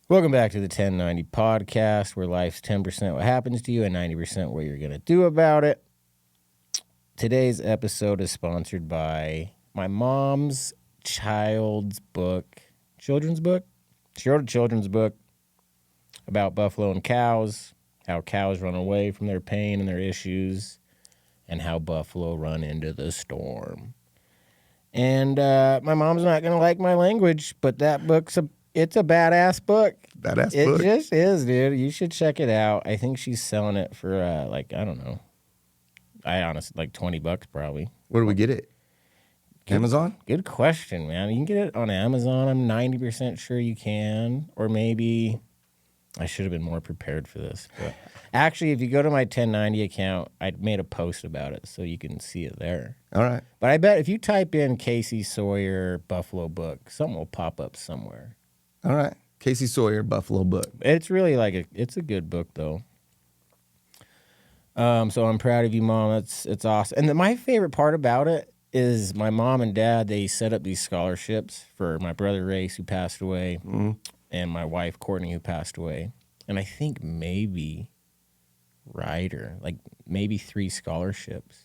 Welcome back to the 1090 podcast, where life's 10% what happens to you and 90% what you're going to do about it. Today's episode is sponsored by my mom's children's book. She wrote a children's book about buffalo and cows, how cows run away from their pain and their issues, and how buffalo run into the storm. And my mom's not going to like my language, but that book's it's a badass book. It just is, dude. You should check it out. I think she's selling it for I don't know. I honestly like $20 probably. Where do we get it? Amazon? Good question, man. You can get it on Amazon. I'm 90% sure you can. Or maybe I should have been more prepared for this. But actually, if you go to my 1090 account, I made a post about it, so you can see it there. All right. But I bet if you type in Casey Sawyer Buffalo book, something will pop up somewhere. All right. Casey Sawyer, Buffalo book. It's really it's a good book, though. So I'm proud of you, Mom. It's awesome. And my favorite part about it is my mom and dad, they set up these scholarships for my brother, Race, who passed away, and my wife, Courtney, who passed away. And I think maybe Ryder, maybe 3 scholarships.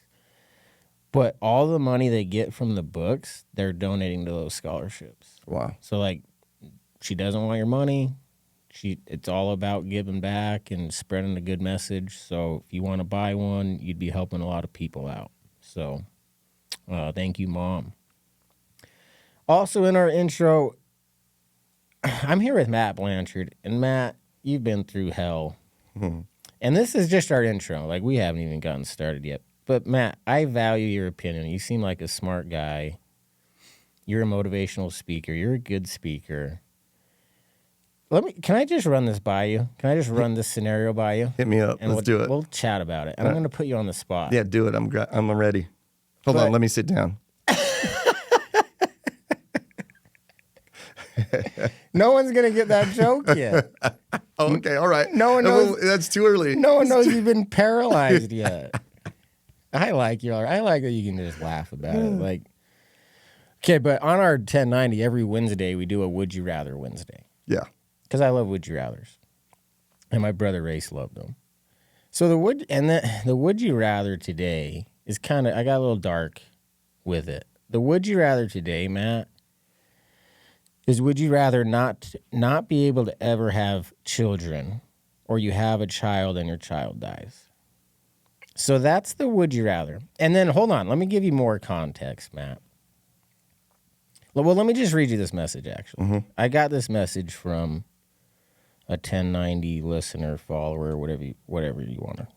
But all the money they get from the books, they're donating to those scholarships. Wow. So, she doesn't want your money. It's all about giving back and spreading a good message. So if you want to buy one, you'd be helping a lot of people out. So thank you, Mom. Also in our intro, I'm here with Matt Blanchard. And Matt, you've been through hell. And this is just our intro. We haven't even gotten started yet. But Matt, I value your opinion. You seem like a smart guy. You're a motivational speaker. You're a good speaker. Can I just run this by you? Can I just run this scenario by you? Hit me up. Let's do it. We'll chat about it. And I'm going to put you on the spot. Yeah, do it. I'm ready. Hold on. Let me sit down. No one's going to get that joke yet. Okay, all right. No one knows. That's too early. No one knows you've been paralyzed yet. I like you. I like that you can just laugh about it. Okay, but on our 1090, every Wednesday, we do a Would You Rather Wednesday. Yeah. Because I love Would You Rathers. And my brother Race loved them. So the Would You Rather today is I got a little dark with it. The Would You Rather today, Matt, is would you rather not be able to ever have children, or you have a child and your child dies? So that's the Would You Rather. And then, hold on, let me give you more context, Matt. Well, let me just read you this message, actually. Mm-hmm. I got this message from a 1090 listener, follower, whatever you want to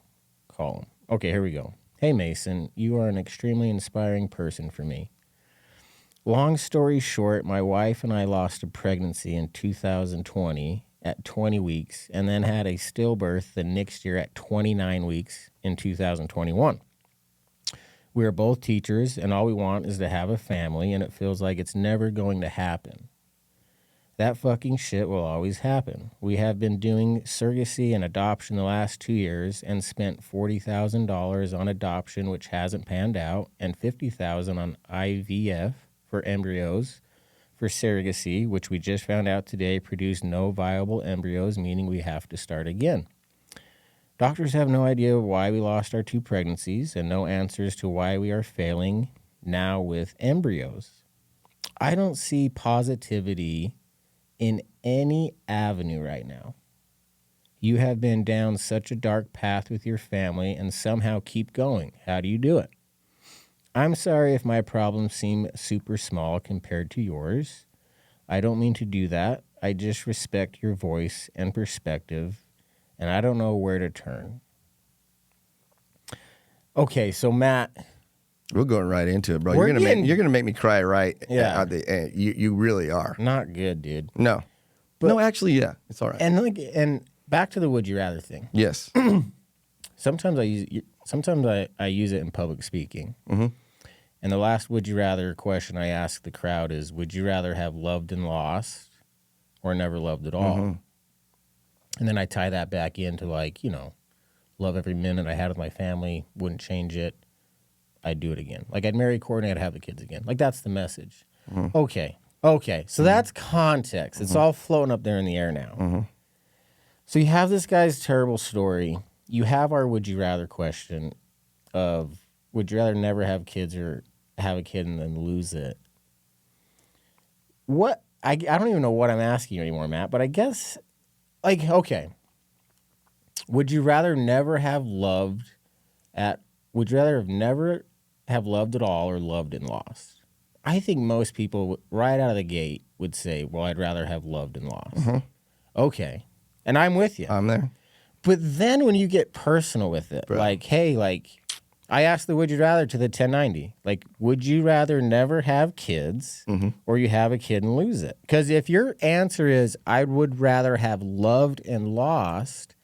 call him. Okay, here we go. Hey, Mason, you are an extremely inspiring person for me. Long story short, my wife and I lost a pregnancy in 2020 at 20 weeks and then had a stillbirth the next year at 29 weeks in 2021. We are both teachers, and all we want is to have a family, and it feels like it's never going to happen. That fucking shit will always happen. We have been doing surrogacy and adoption the last 2 years and spent $40,000 on adoption, which hasn't panned out, and $50,000 on IVF for embryos for surrogacy, which we just found out today produced no viable embryos, meaning we have to start again. Doctors have no idea why we lost our 2 pregnancies and no answers to why we are failing now with embryos. I don't see positivity in any avenue right now. You have been down such a dark path with your family and somehow keep going. How do you do it? I'm sorry if my problems seem super small compared to yours. I don't mean to do that. I just respect your voice and perspective, and I don't know where to turn. Okay, so Matt, we're going right into it, bro. You're gonna make me cry, right? Yeah. You really are. Not good, dude. No. But, no, actually, yeah, it's all right. And back to the Would You Rather thing. Yes. Sometimes I use it in public speaking. Mm-hmm. And the last Would You Rather question I ask the crowd is, would you rather have loved and lost or never loved at all? Mm-hmm. And then I tie that back into love every minute I had with my family, wouldn't change it. I'd do it again. I'd marry Courtney, I'd have the kids again. That's the message. Mm-hmm. Okay, Okay, so that's context. It's all floating up there in the air now. So you have this guy's terrible story. You have our would you rather question of would you rather never have kids or have a kid and then lose it? What I don't even know what I'm asking you anymore, Matt, but I guess, like, okay. Would you rather never have loved would you rather have never have loved at all or loved and lost? I think most people right out of the gate would say, well, I'd rather have loved and lost. Okay. And I'm with you. I'm there. But then when you get personal with it, Bro. like, hey, like, I asked the would you rather to the 1090. Like, would you rather never have kids or you have a kid and lose it? Because if your answer is, I would rather have loved and lost,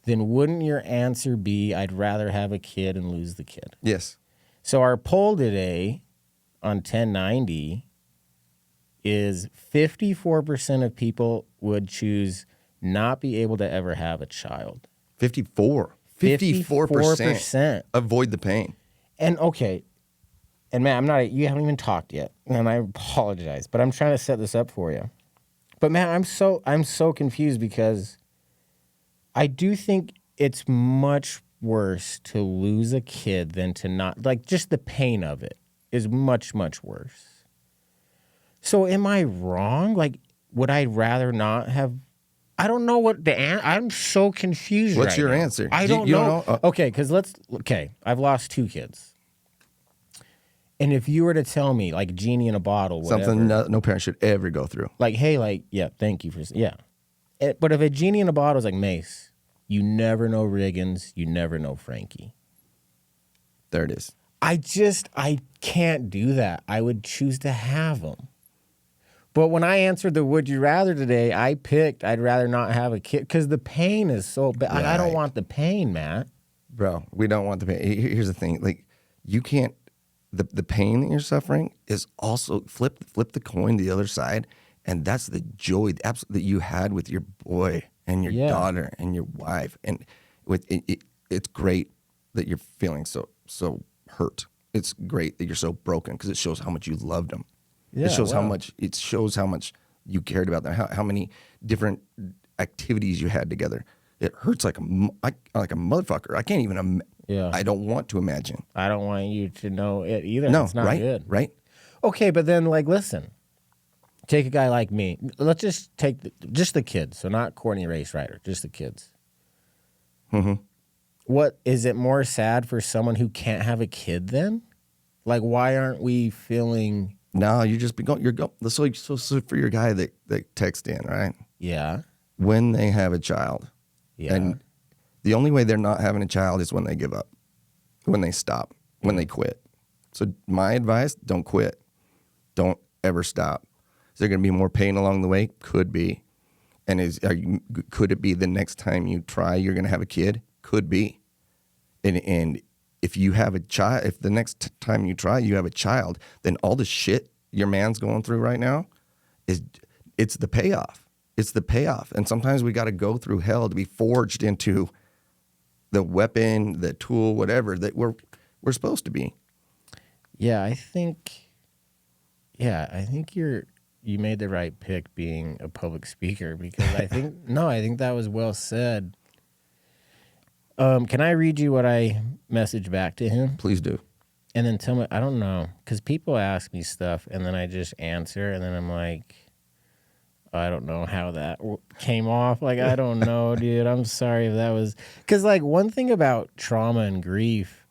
then wouldn't your answer be, I'd rather have a kid and lose the kid? Yes. So our poll today on 1090 is 54% of people would choose not be able to ever have a child. 54%. Avoid the pain. And okay, and Matt, you haven't even talked yet, and I apologize, but I'm trying to set this up for you. But Matt, I'm so confused because I do think it's much worse to lose a kid than to not, like, just the pain of it is much, much worse. So am I wrong? Like, would I rather not have? I don't know what I'm so confused. What's right your now. answer? I don't know. Okay, because I've lost 2 kids. And if you were to tell me, like, genie in a bottle, whatever, something no parent should ever go through. like, hey, like, yeah, thank you for, yeah. But if a genie in a bottle is like, Mace, you never know Riggins, you never know Frankie. There it is. I can't do that. I would choose to have them. But when I answered the would you rather today, I picked I'd rather not have a kid because the pain is so bad. Right. I don't want the pain, Matt. Bro, we don't want the pain. Here's the thing. Like, you can't, the pain that you're suffering is also, flip the coin to the other side, and that's the joy that you had with your boy and your daughter and your wife. And with it's great that you're feeling so hurt. It's great that you're so broken because it shows how much you loved them. Yeah, it shows how much you cared about them. How many different activities you had together. It hurts like a motherfucker. I can't even. I don't want to imagine. I don't want you to know it either. No, it's not right, good. Right. Okay, but then, like, listen. Take a guy like me. Let's just take just the kids. So not Courtney Race Rider, just the kids. What is it more sad for someone who can't have a kid then? Like, why aren't we feeling? No, you just be going. So for your guy that text in, right? Yeah. When they have a child, and the only way they're not having a child is when they give up, when they stop, when they quit. So my advice: don't quit, don't ever stop. Is there going to be more pain along the way? Could be. And could it be the next time you try you're going to have a kid? Could be. And if you have a child, if the next time you try you have a child, then all the shit your man's going through right now it's the payoff. It's the payoff. And sometimes we got to go through hell to be forged into the weapon, the tool, whatever that we're supposed to be. Yeah, I think you made the right pick being a public speaker because I think that was well said. Can I read you what I messaged back to him? Please do. And then tell me, I don't know, because people ask me stuff and then I just answer and then I'm like, I don't know how that came off. Like, I don't know, dude. I'm sorry if that was, because like one thing about trauma and grief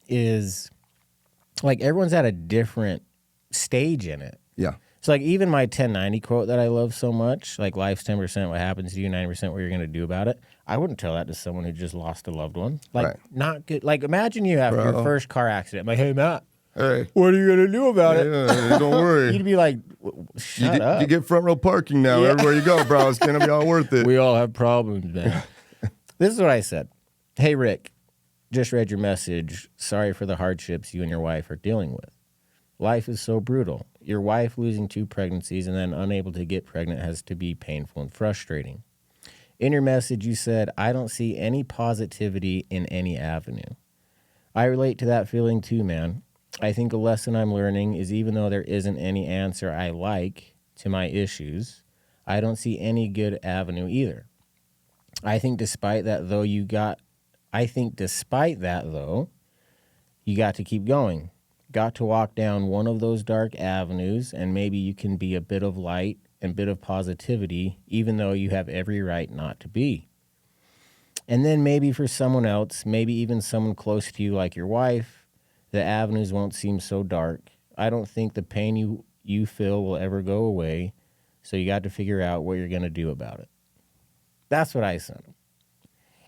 is like everyone's at a different stage in it. Yeah. So like even my 1090 quote that I love so much, like life's 10% what happens to you, 90% what you're going to do about it. I wouldn't tell that to someone who just lost a loved one. Like not good. Like imagine you have your first car accident. I'm like, hey, Matt, what are you going to do about it? Don't worry. You'd be like, shut up. You get front row parking now. Everywhere you go, bro. It's going to be all worth it. We all have problems, man. This is what I said. Hey, Rick, just read your message. Sorry for the hardships you and your wife are dealing with. Life is so brutal. Your wife losing 2 pregnancies and then unable to get pregnant has to be painful and frustrating. In your message, you said, I don't see any positivity in any avenue. I relate to that feeling too, man. I think a lesson I'm learning is even though there isn't any answer I like, to my issues, I don't see any good avenue either. I think despite that, though, you got to keep going. Got to walk down one of those dark avenues, and maybe you can be a bit of light and bit of positivity, even though you have every right not to be. And then maybe for someone else, maybe even someone close to you like your wife, the avenues won't seem so dark. I don't think the pain you feel will ever go away, so you got to figure out what you're going to do about it. That's what I sent him.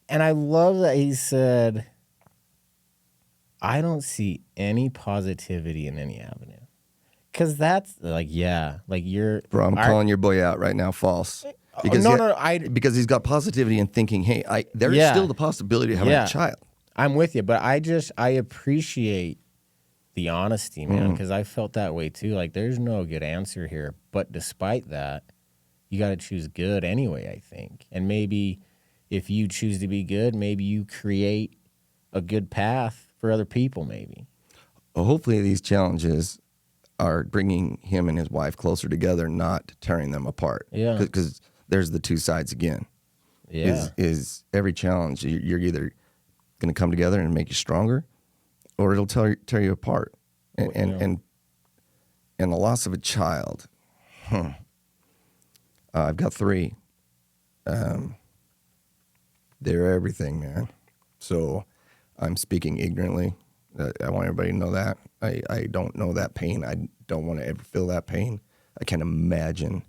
And I love that he said, I don't see any positivity in any avenue. Because that's like, yeah, like you're... Bro, I'm calling your boy out right now, false. Because because he's got positivity and thinking, hey, there's still the possibility of having a child. I'm with you, but I appreciate the honesty, man, because I felt that way too. Like, there's no good answer here. But despite that, you got to choose good anyway, I think. And maybe if you choose to be good, maybe you create a good path for other people, maybe. Well, hopefully these challenges are bringing him and his wife closer together, not tearing them apart. Yeah. Because there's the two sides again. Yeah. Is every challenge, you're either going to come together and make you stronger, or it'll tear you apart. And the loss of a child. I've got 3. They're everything, man. So I'm speaking ignorantly. I want everybody to know that. I don't know that pain. I don't want to ever feel that pain. I cannot imagine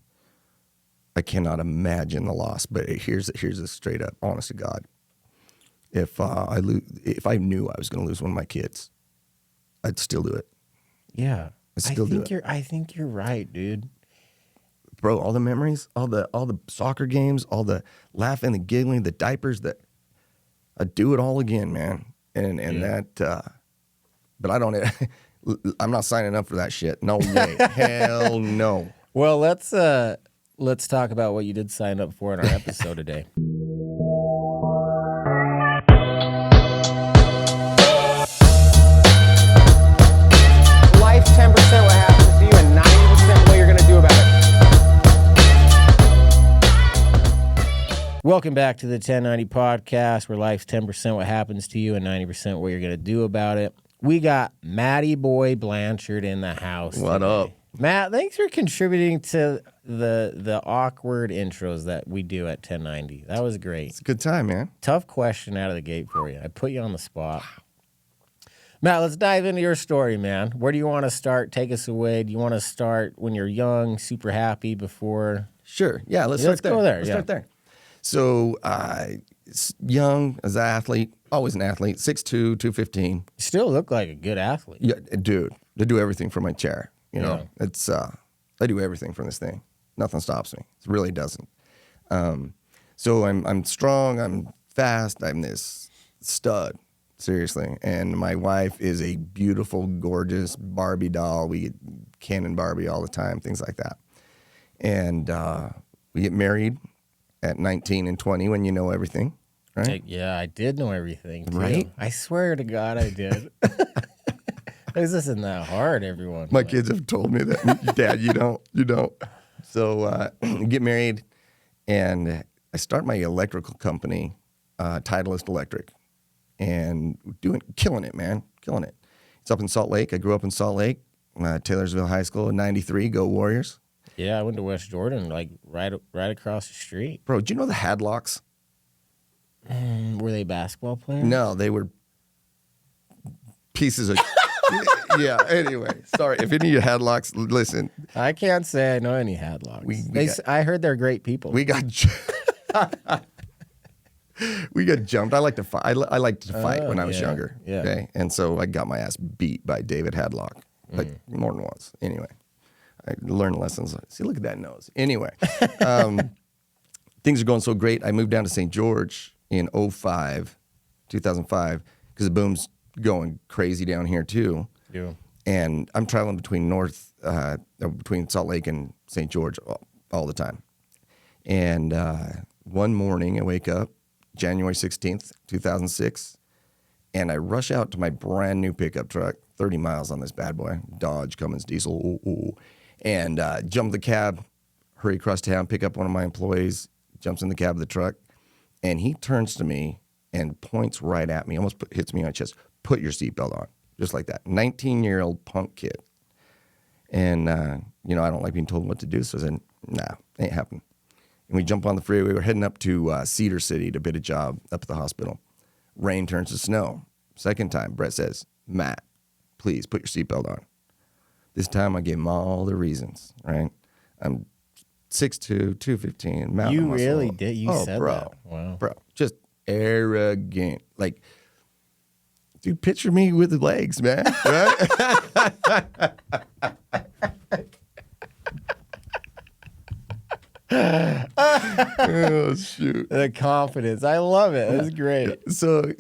the loss. But here's a straight up, honest to God. If I knew I was going to lose one of my kids, I'd still do it. Yeah, I'd still do it. I think you're right, dude. Bro, all the memories, all the soccer games, all the laughing, the giggling, the diapers, I'd do it all again, man. And that, but I don't. I'm not signing up for that shit. No way. Hell no. Well, let's talk about what you did sign up for in our episode today. Life's 10% what happens to you and 90% what you're going to do about it. Welcome back to the 1090 podcast, where life's 10% what happens to you and 90% what you're going to do about it. We got Matty Boy Blanchard in the house. What today. up? Matt, thanks for contributing to the awkward intros that we do at 1090. That was great. It's a good time, man. Tough question out of the gate for you. I put you on the spot. Matt, let's dive into your story, man. Where do you want to start? Take us away. Do you want to start when you're young, super happy before? Sure. Yeah, let's start there. Go there. Let's start there. So, young as an athlete, always an athlete, 6'2", 215. You still look like a good athlete. Yeah, dude. I do everything from my chair. You know, Yeah. it's I do everything from this thing. Nothing stops me. It really doesn't. So I'm strong. I'm fast. I'm this stud. Seriously. And my wife is a beautiful, gorgeous Barbie doll. We get Ken Barbie all the time, things like that. And we get married at 19 and 20 when you know everything, right? Yeah, I did know everything, too. Right? I swear to God I did. This isn't that hard, everyone. My kids have told me that. Dad, you don't. So get married, and I start my electrical company, Titleist Electric, and killing it, man, killing it. It's up in Salt Lake. I grew up in Salt Lake, Taylorsville High School in '93. Go Warriors! Yeah, I went to West Jordan, like right across the street. Bro, do you know the Hadlocks? Were they basketball players? No, they were pieces of. Yeah. Anyway, sorry. If any of you Hadlocks, listen. I can't say I know any Hadlocks. I heard they're great people. We got jumped. I like to fight. I liked to fight when I was younger. Yeah. Okay, and so I got my ass beat by David Hadlock, like more than once. Anyway, I learned lessons. See, look at that nose. Anyway, things are going so great. I moved down to St. George in 2005, because the boom's going crazy down here too. Yeah. And I'm traveling between between Salt Lake and St. George all the time. And one morning I wake up, January 16th, 2006, and I rush out to my brand new pickup truck, 30 miles on this bad boy, Dodge Cummins diesel, and jump the cab, hurry across town, pick up one of my employees, jumps in the cab of the truck, and he turns to me and points right at me, almost hits me on the chest. Put your seatbelt on, just like that. 19-year-old punk kid. And, I don't like being told what to do, so I said, nah, ain't happening. And we jump on the freeway. We're heading up to Cedar City to bid a job up at the hospital. Rain turns to snow. Second time, Brett says, Matt, please put your seatbelt on. This time I gave him all the reasons, right? I'm 6'2", 215, mountain You muscle. really did? You said bro, that? Wow. Bro, just arrogant. Like, dude, picture me with the legs, man. Right? Oh, shoot. The confidence. I love it. That's great. So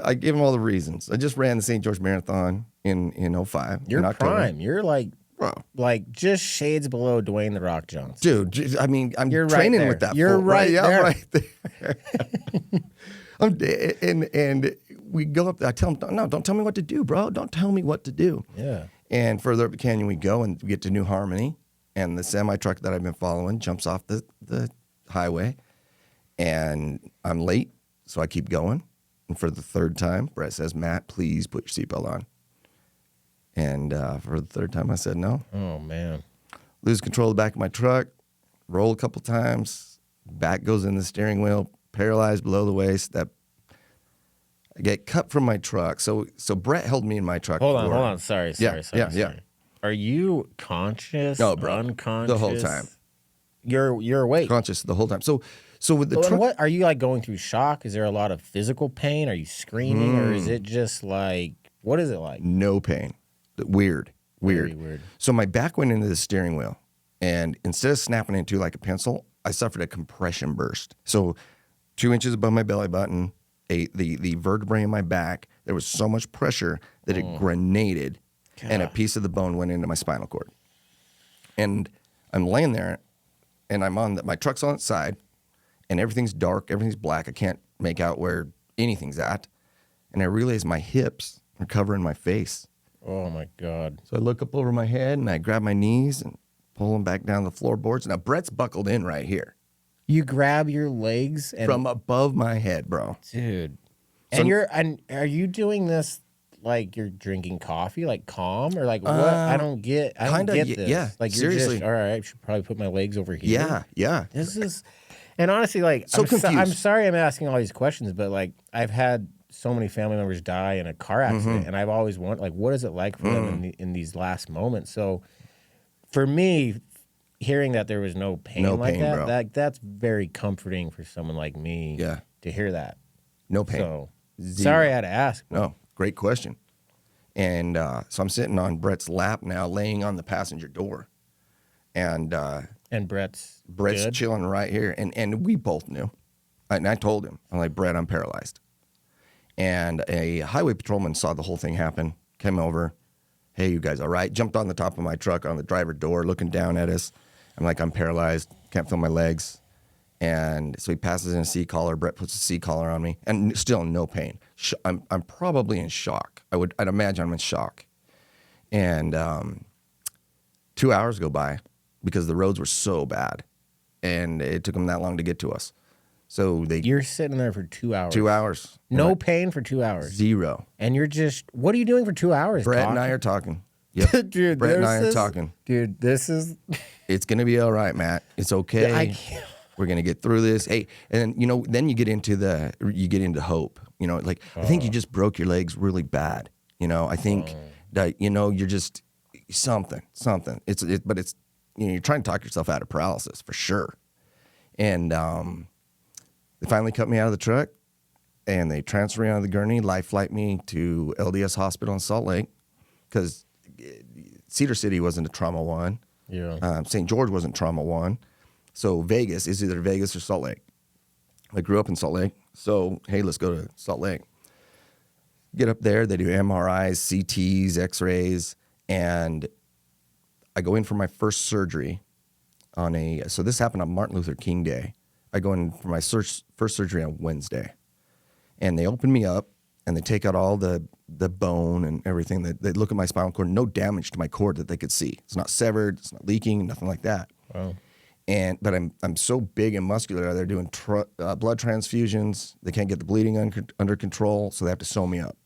I gave him all the reasons. I just ran the St. George Marathon in 05. You're in October. prime. You're Bro. like just shades below Dwayne The Rock Johnson. Dude, I mean, I'm You're right training there. with that. You're fool, right Yeah, there. I'm right there. And we go up there. I tell him, no, don't tell me what to do, bro. Don't tell me what to do. Yeah. And further up the canyon we go, and we get to New Harmony, and the semi truck that I've been following jumps off the highway, and I'm late, so I keep going. And for the third time, Brett says, Matt, please put your seatbelt on. And for the third time, I said no. Oh, man. Lose control of the back of my truck, roll a couple times, back goes in the steering wheel, paralyzed below the waist. That I get cut from my truck. So Brett held me in my truck. Hold on. Sorry. Yeah. Are you conscious? No, bro. Unconscious? The whole time. You're awake. Conscious the whole time. So with the Well, and truck, what are you like going through shock? Is there a lot of physical pain? Are you screaming, or is it just like what is it like? no pain. Weird. Very weird. So my back went into the steering wheel, and instead of snapping into like a pencil, I suffered a compression burst. So 2 inches above my belly button, the vertebrae in my back, there was so much pressure that it grenaded, and a piece of the bone went into my spinal cord. And I'm laying there, and my truck's on its side, and everything's dark, everything's black. I can't make out where anything's at. And I realize my hips are covering my face. Oh my God. So I look up over my head, and I grab my knees and pull them back down the floorboards. Now, Brett's buckled in right here. You grab your legs and From above my head, bro. dude. So- And are you doing this like you're drinking coffee, like calm, or like what? I don't get kinda, this. yeah, Like you're seriously. just all right. I should probably put my legs over here. Yeah. This is, and honestly, like So confused. I'm sorry I'm asking all these questions, but like I've had so many family members die in a car accident, and I've always wondered, like, what is it like for them in these last moments? So, for me, hearing that there was no pain like pain, that, bro. that's very comforting for someone like me. Yeah. To hear that. No pain. So, Zero. sorry I had to ask. No, great question. And so I'm sitting on Brett's lap now, laying on the passenger door. And And Brett's good? chilling right here. And we both knew. And I told him, I'm like, Brett, I'm paralyzed. And a highway patrolman saw the whole thing happen, came over. Hey, you guys all right? Jumped on the top of my truck on the driver door, looking down at us. I'm like, I'm paralyzed, can't feel my legs. And so he passes in a C-collar. Brett puts a C-collar on me, and still no pain. I'm probably in shock. I'd imagine I'm in shock. And 2 hours go by because the roads were so bad, and it took them that long to get to us. So You're sitting there for 2 hours. 2 hours. No pain for 2 hours. Zero. And you're just, what are you doing for 2 hours? Brett and I are talking. Yep. Dude, Brett and I there's are this- talking. Dude, this is. It's going to be all right, Matt. It's okay. I can't. We're going to get through this. Hey, and then you get into hope. Like, I think you just broke your legs really bad. I think that, you're just something. But it's, you're trying to talk yourself out of paralysis for sure. And they finally cut me out of the truck, and they transferred me out of the gurney, life flight me to LDS Hospital in Salt Lake, because Cedar City wasn't a trauma one. Yeah. St. George wasn't trauma one. So Vegas is either Vegas or Salt Lake. I grew up in Salt Lake, so hey, let's go to Salt Lake. Get up there, they do MRIs, CTs, X-rays, and I go in for my first surgery so this happened on Martin Luther King Day. I go in for my first surgery on Wednesday, and they open me up, and they take out all the bone and everything. They look at my spinal cord, no damage to my cord that they could see. It's not severed, it's not leaking, nothing like that. Wow. But I'm so big and muscular. They're doing blood transfusions. They can't get the bleeding under control, so they have to sew me up.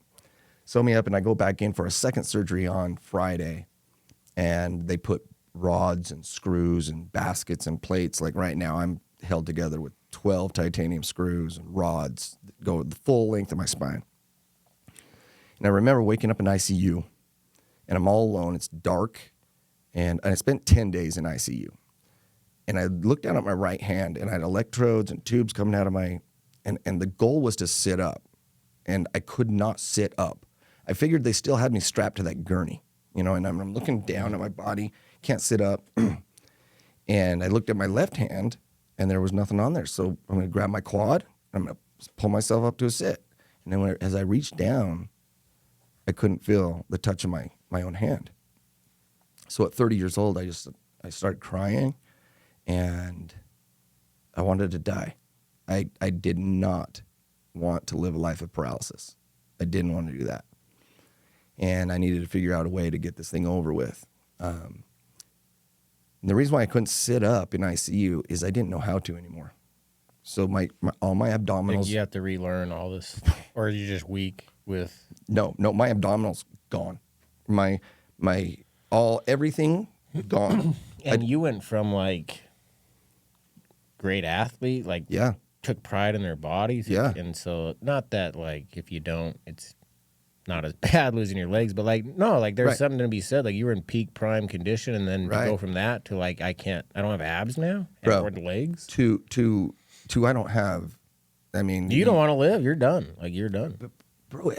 And I go back in for a second surgery on Friday, and they put rods and screws and baskets and plates. Like right now, I'm held together with 12 titanium screws and rods that go the full length of my spine. And I remember waking up in ICU, and I'm all alone. It's dark, and I spent 10 days in ICU. And I looked down at my right hand, and I had electrodes and tubes coming out of my, and the goal was to sit up, and I could not sit up. I figured they still had me strapped to that gurney, and I'm looking down at my body, can't sit up. And I looked at my left hand, and there was nothing on there. So I'm going to grab my quad, I'm going to pull myself up to a sit. And then as I reached down, I couldn't feel the touch of my own hand. So at 30 years old, I started crying. And I wanted to die. I did not want to live a life of paralysis. I didn't want to do that. And I needed to figure out a way to get this thing over with. And the reason why I couldn't sit up in ICU is I didn't know how to anymore. So all my abdominals. Like you have to relearn all this, or are you just weak with? No, my abdominals gone. Everything gone. And you went from like great athlete, like took pride in their bodies. Yeah. And so not that like if you don't, it's not as bad losing your legs, but like, no, like there's something to be said. Like you were in peak prime condition, and then to go from that to like, I don't have abs now or the legs. To I don't have, I mean. You don't want to live. You're done. Like you're done. Bro,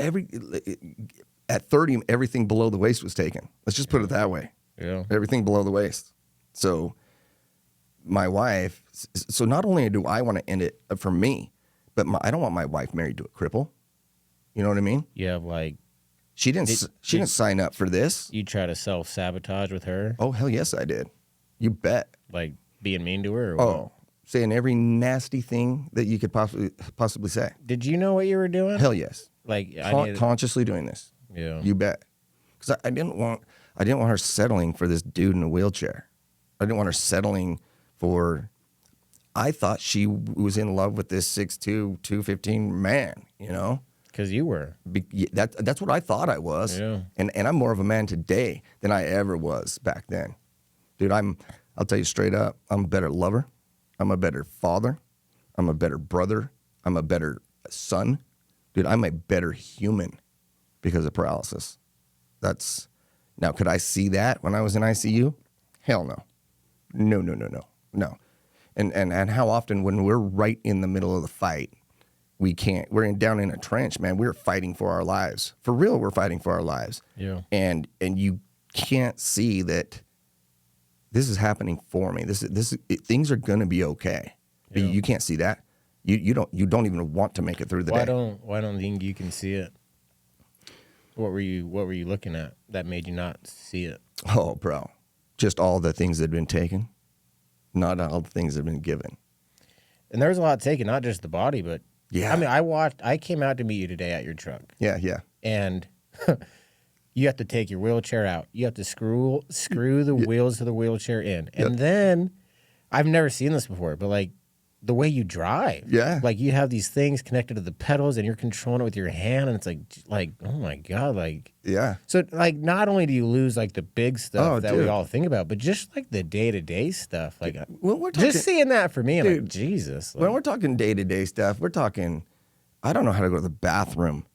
at 30, everything below the waist was taken. Let's just put it that way. Yeah. Everything below the waist. So my wife, so not only do I want to end it for me, but I don't want my wife married to a cripple. You know what I mean? You have like. She didn't sign up for this. You try to self-sabotage with her? Oh, hell yes, I did. You bet. Like being mean to her? Or what? Saying every nasty thing that you could possibly say. Did you know what you were doing? Hell yes. Like consciously doing this. Yeah. You bet. Because I didn't want her settling for this dude in a wheelchair. I didn't want her settling for. I thought she was in love with this 6'2", 215 man. Because you were. That's what I thought I was. Yeah. And I'm more of a man today than I ever was back then. Dude, I'll tell you straight up, I'm a better lover. I'm a better father. I'm a better brother. I'm a better son. Dude, I'm a better human because of paralysis. Now, could I see that when I was in ICU? Hell no. No. And how often when we're right in the middle of the fight, we're down in a trench, man. We're fighting for our lives. For real, we're fighting for our lives. Yeah. And you can't see that this is happening for me. Things are going to be okay. But you can't see that. You don't even want to make it through the day. Why don't you think you can see it? What were you looking at that made you not see it? Oh, bro. Just all the things that had been taken. Not all the things that have been given. And there was a lot taken, not just the body, but yeah. I mean, I came out to meet you today at your truck. Yeah. And you have to take your wheelchair out. You have to screw the wheels of the wheelchair in. And then I've never seen this before, but like the way you drive. Yeah. Like you have these things connected to the pedals and you're controlling it with your hand, and it's like oh my God, like yeah. So like not only do you lose like the big stuff that dude. we all think about, but just like the day-to-day stuff. Like when we're talking, just seeing that for me, I'm like, Jesus. Like, when we're talking day-to-day stuff, we're talking I don't know how to go to the bathroom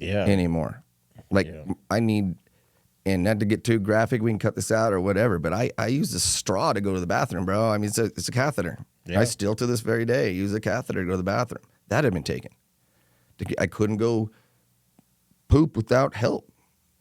anymore. Like I need, and not to get too graphic, we can cut this out or whatever, but I use a straw to go to the bathroom, bro. I mean, it's a catheter. Yeah. I still to this very day use a catheter to go to the bathroom. That had been taken. I couldn't go poop without help.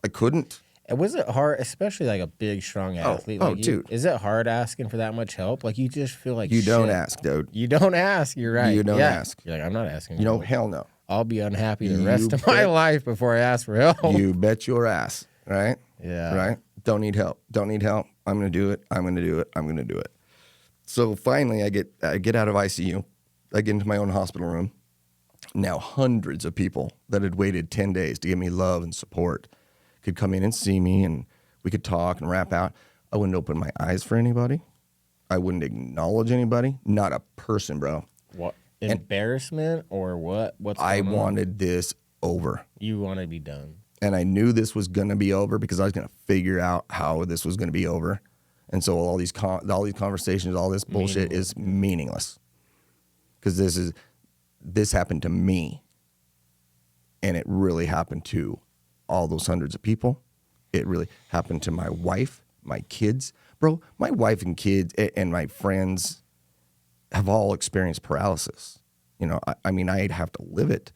I couldn't. And was it hard, especially like a big, strong athlete? Dude. Is it hard asking for that much help? Like you just feel like you shit. Don't ask, dude. You don't ask. You're right. You don't ask. You're like, I'm not asking. Hell no. I'll be unhappy the rest of my life before I ask for help. You bet your ass, right? Yeah. Right? Don't need help. I'm going to do it. I'm going to do it. So finally, I get out of ICU. I get into my own hospital room. Now hundreds of people that had waited 10 days to give me love and support could come in and see me, and we could talk and rap out. I wouldn't open my eyes for anybody. I wouldn't acknowledge anybody, not a person, bro. What embarrassment or what? What's I going on? wanted this over. You want to be done. And I knew this was going to be over because I was going to figure out how this was going to be over. And so all these conversations, all this bullshit is meaningless. Because this happened to me. And it really happened to all those hundreds of people. It really happened to my wife, my kids. Bro, my wife and kids and my friends have all experienced paralysis. You know, I mean, I'd have to live it.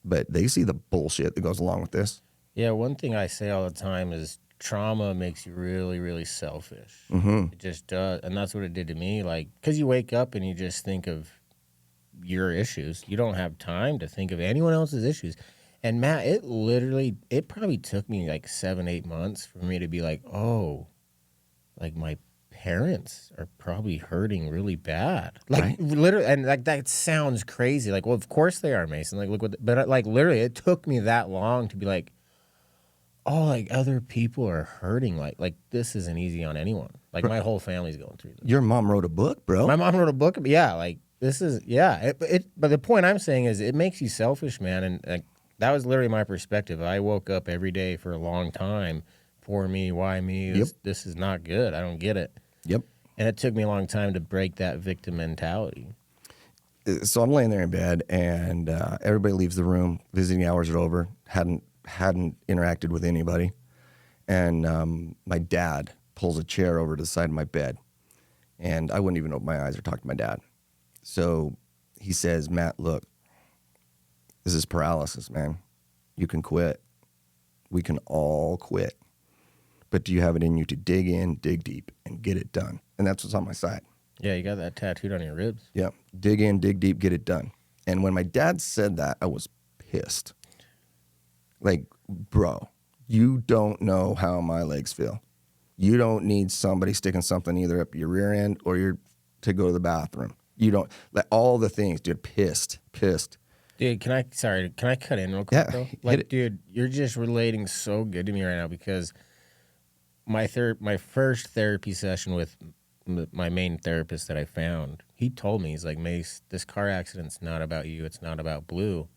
But they see the bullshit that goes along with this. Yeah, one thing I say all the time is trauma makes you really, really selfish. Mm-hmm. It just does. And that's what it did to me. Like, because you wake up and you just think of your issues. You don't have time to think of anyone else's issues. And Matt, it probably took me like 7-8 months for me to be like, oh, like my parents are probably hurting really bad. Like right? Literally, and like that sounds crazy. Like, well, of course they are, Mason. Like, look what, but like literally, it took me that long to be like, oh, like other people are hurting. Like this isn't easy on anyone. Like my whole family's going through this. Your mom wrote a book, bro. My mom wrote a book. Yeah, like this is But the point I'm saying is, it makes you selfish, man. And like that was literally my perspective. I woke up every day for a long time. Poor me, why me? This is not good. I don't get it. Yep. And it took me a long time to break that victim mentality. So I'm laying there in bed, and everybody leaves the room. Visiting hours are over. Hadn't interacted with anybody. And my dad pulls a chair over to the side of my bed. And I wouldn't even open my eyes or talk to my dad. So he says, Matt, look, this is paralysis, man. You can quit. We can all quit. But do you have it in you to dig in, dig deep, and get it done? And that's what's on my side. Yeah, you got that tattooed on your ribs. Yeah. Dig in, dig deep, get it done. And when my dad said that, I was pissed. Like, bro, you don't know how my legs feel. You don't need somebody sticking something either up your rear end or to go to the bathroom. You don't, like, all the things, dude, pissed. Dude, can I cut in real quick, though? Like, dude, you're just relating so good to me right now because my first therapy session with my main therapist that I found, he told me, he's like, Mace, this car accident's not about you. It's not about Blue.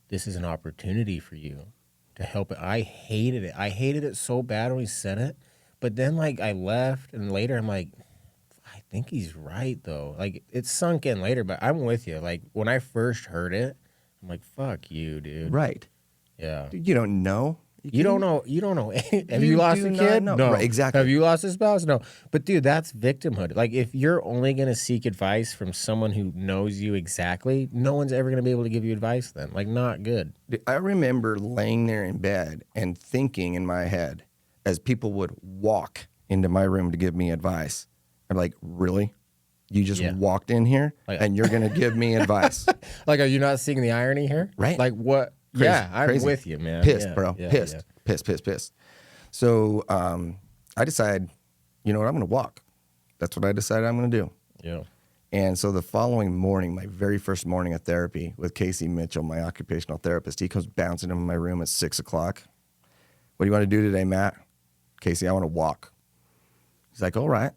This is an opportunity for you to help it. I hated it. I hated it so bad when he said it. But then, like, I left, and later I'm like, I think he's right, though. Like, it sunk in later, but I'm with you. Like, when I first heard it, I'm like, fuck you, dude. Right. Yeah. Dude, you don't know. You don't know. Have you lost a kid? No. No. Right, exactly. Have you lost a spouse? No. But dude, that's victimhood. Like if you're only going to seek advice from someone who knows you exactly, no one's ever going to be able to give you advice then. Like not good. Dude, I remember laying there in bed and thinking in my head as people would walk into my room to give me advice. I'm like, really? You just walked in here and you're going to give me advice? Like, are you not seeing the irony here? Right. Like what? Crazy, yeah, I'm crazy. with you, man. Pissed, bro. Pissed. So I decided, you know what, I'm going to walk. That's what I decided I'm going to do. Yeah. And so the following morning, my very first morning of therapy with Casey Mitchell, my occupational therapist, he comes bouncing into my room at 6 o'clock. What do you want to do today, Matt? Casey, I want to walk. He's like, all right.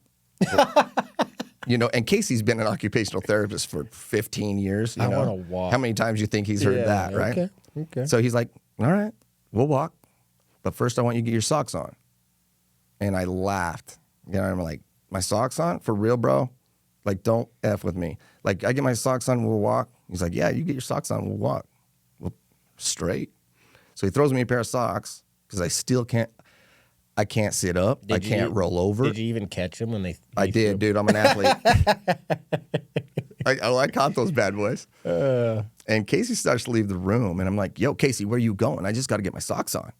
You know, and Casey's been an occupational therapist for 15 years. You know? I want to walk. How many times do you think he's heard that, right? Okay. So he's like, all right, we'll walk. But first I want you to get your socks on. And I laughed. You know, I'm like, my socks on? For real, bro? Like, don't F with me. Like, I get my socks on, we'll walk. He's like, yeah, you get your socks on, we'll walk. Well, straight. So he throws me a pair of socks because I can't sit up. I can't roll over. Did you even catch him when they I did, dude. I'm an athlete. I caught those bad boys. And Casey starts to leave the room, and I'm like, yo, Casey, where are you going? I just got to get my socks on.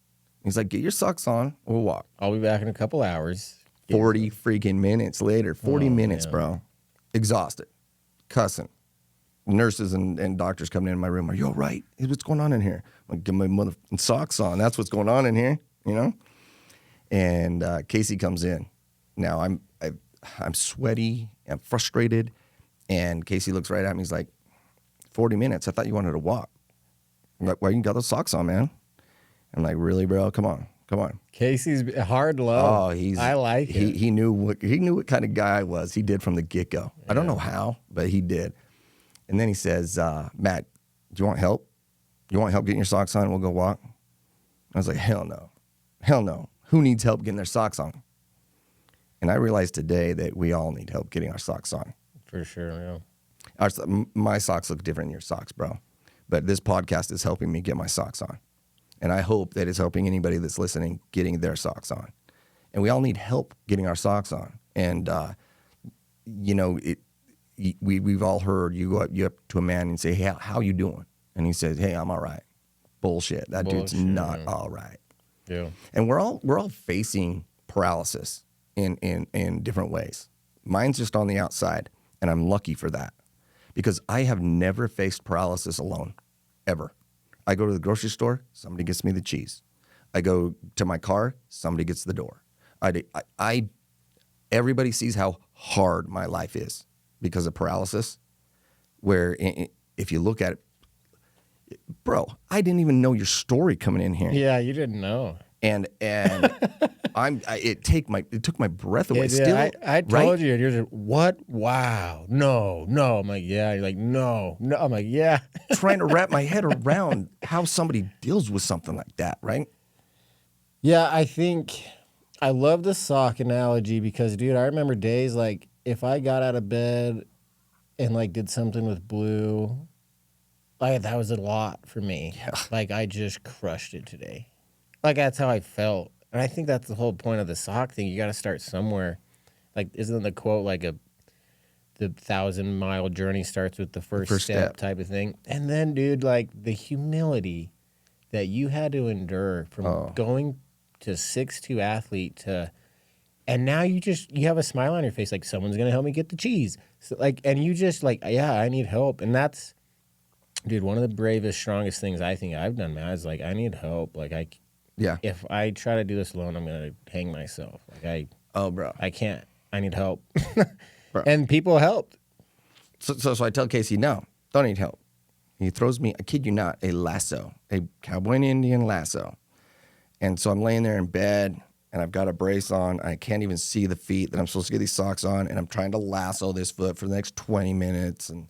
He's like, get your socks on, we'll walk. I'll be back in a couple hours. 40 freaking minutes later. 40 minutes, bro. Exhausted. Cussing. Nurses and doctors coming in my room. Are you all right? Hey, what's going on in here? I'm like, get my motherfucking socks on. That's what's going on in here, you know? And Casey comes in. Now I'm sweaty. I'm frustrated. And Casey looks right at me. He's like, 40 minutes. I thought you wanted to walk. I'm like, why you got those socks on, man? I'm like, really, bro? Come on. Come on. Casey's hard love. Oh, I like it. He knew what kind of guy I was. He did from the get-go. I don't know how, but he did. And then he says, Matt, do you want help? You want help getting your socks on? We'll go walk. I was like, hell no. Hell no. Who needs help getting their socks on? And I realized today that we all need help getting our socks on. For sure, yeah. My socks look different than your socks, bro. But this podcast is helping me get my socks on. And I hope that it's helping anybody that's listening getting their socks on. And we all need help getting our socks on. And, we've all heard you go up to a man and say, hey, how you doing? And he says, hey, I'm all right. Bullshit. That dude's not all right. Yeah. And we're all facing paralysis in different ways. Mine's just on the outside, and I'm lucky for that because I have never faced paralysis alone, ever. I go to the grocery store, somebody gets me the cheese. I go to my car, somebody gets the door. Everybody sees how hard my life is because of paralysis, where if you look at it, bro, I didn't even know your story coming in here. Yeah, you didn't know. And it took my breath away. Yeah, I told you, and you're like, what? Wow, no. I'm like, yeah. You're like, no. I'm like, yeah. Trying to wrap my head around how somebody deals with something like that, right? Yeah, I think I love the sock analogy because, dude, I remember days like if I got out of bed and like did something with Blue, like that was a lot for me. Yeah. Like I just crushed it today. Like that's how I felt. And I think that's the whole point of the sock thing. You got to start somewhere. Like, isn't the quote like the 1,000-mile journey starts with the first step type of thing? And then, dude, like the humility that you had to endure from going to 6'2" athlete to, and now you have a smile on your face, like someone's gonna help me get the cheese. So, like, and you just like, yeah, I need help, and that's, dude, one of the bravest, strongest things I think I've done, man, is like I need help. Like if I try to do this alone, I'm gonna hang myself. Like bro, I can't. I need help, and people helped. So I tell Casey, no, don't need help. He throws me, I kid you not, a lasso, a cowboy and Indian lasso. And so I'm laying there in bed, and I've got a brace on. I can't even see the feet that I'm supposed to get these socks on, and I'm trying to lasso this foot for the next 20 minutes. And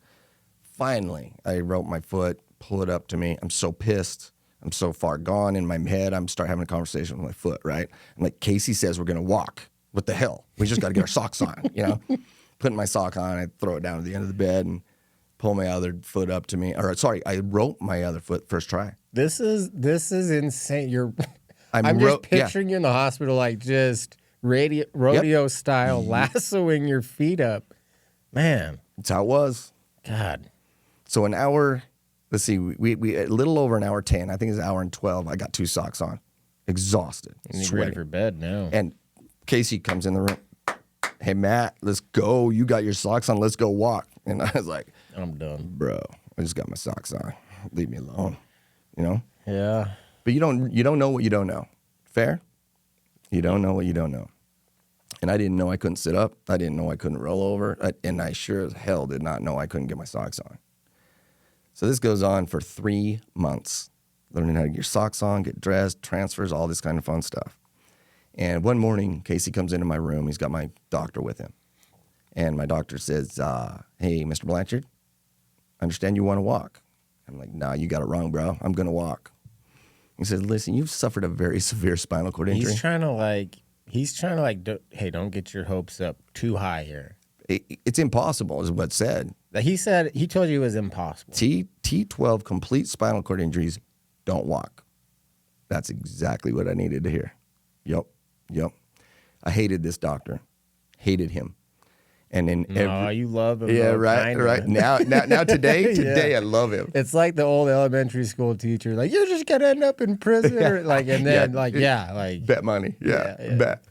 finally, I rope my foot, pull it up to me. I'm so pissed. I'm so far gone in my head. I'm start having a conversation with my foot, right? I'm like, Casey says we're going to walk. What the hell? We just got to get our socks on, you know? Putting my sock on, I throw it down at the end of the bed and pull my other foot up to me. Or sorry, I rope my other foot first try. This is insane. I'm just picturing you in the hospital, like just rodeo style, lassoing your feet up. Man, that's how it was. God. So an hour. Let's see. We a little over an hour 10. I think it's an hour and 12. I got 2 socks on, exhausted, and you're ready for bed now. And Casey comes in the room. Hey Matt, let's go. You got your socks on. Let's go walk. And I was like, I'm done, bro. I just got my socks on. Leave me alone. You know. Yeah. But you don't know what you don't know. Fair? You don't know what you don't know. And I didn't know I couldn't sit up. I didn't know I couldn't roll over. And I sure as hell did not know I couldn't get my socks on. So this goes on for 3 months. Learning how to get your socks on, get dressed, transfers, all this kind of fun stuff. And one morning, Casey comes into my room. He's got my doctor with him. And my doctor says, hey, Mr. Blanchard, I understand you want to walk. I'm like, nah, you got it wrong, bro. I'm going to walk. He says, listen, you've suffered a very severe spinal cord injury. He's trying to don't get your hopes up too high here. It's impossible is what's said. He told you it was impossible. T12 complete spinal cord injuries don't walk. That's exactly what I needed to hear. Yep. I hated this doctor. Hated him. And then you love him. Yeah, right. Now today I love him. It's like the old elementary school teacher, like you're just gonna end up in prison, or like, and then bet money, bet.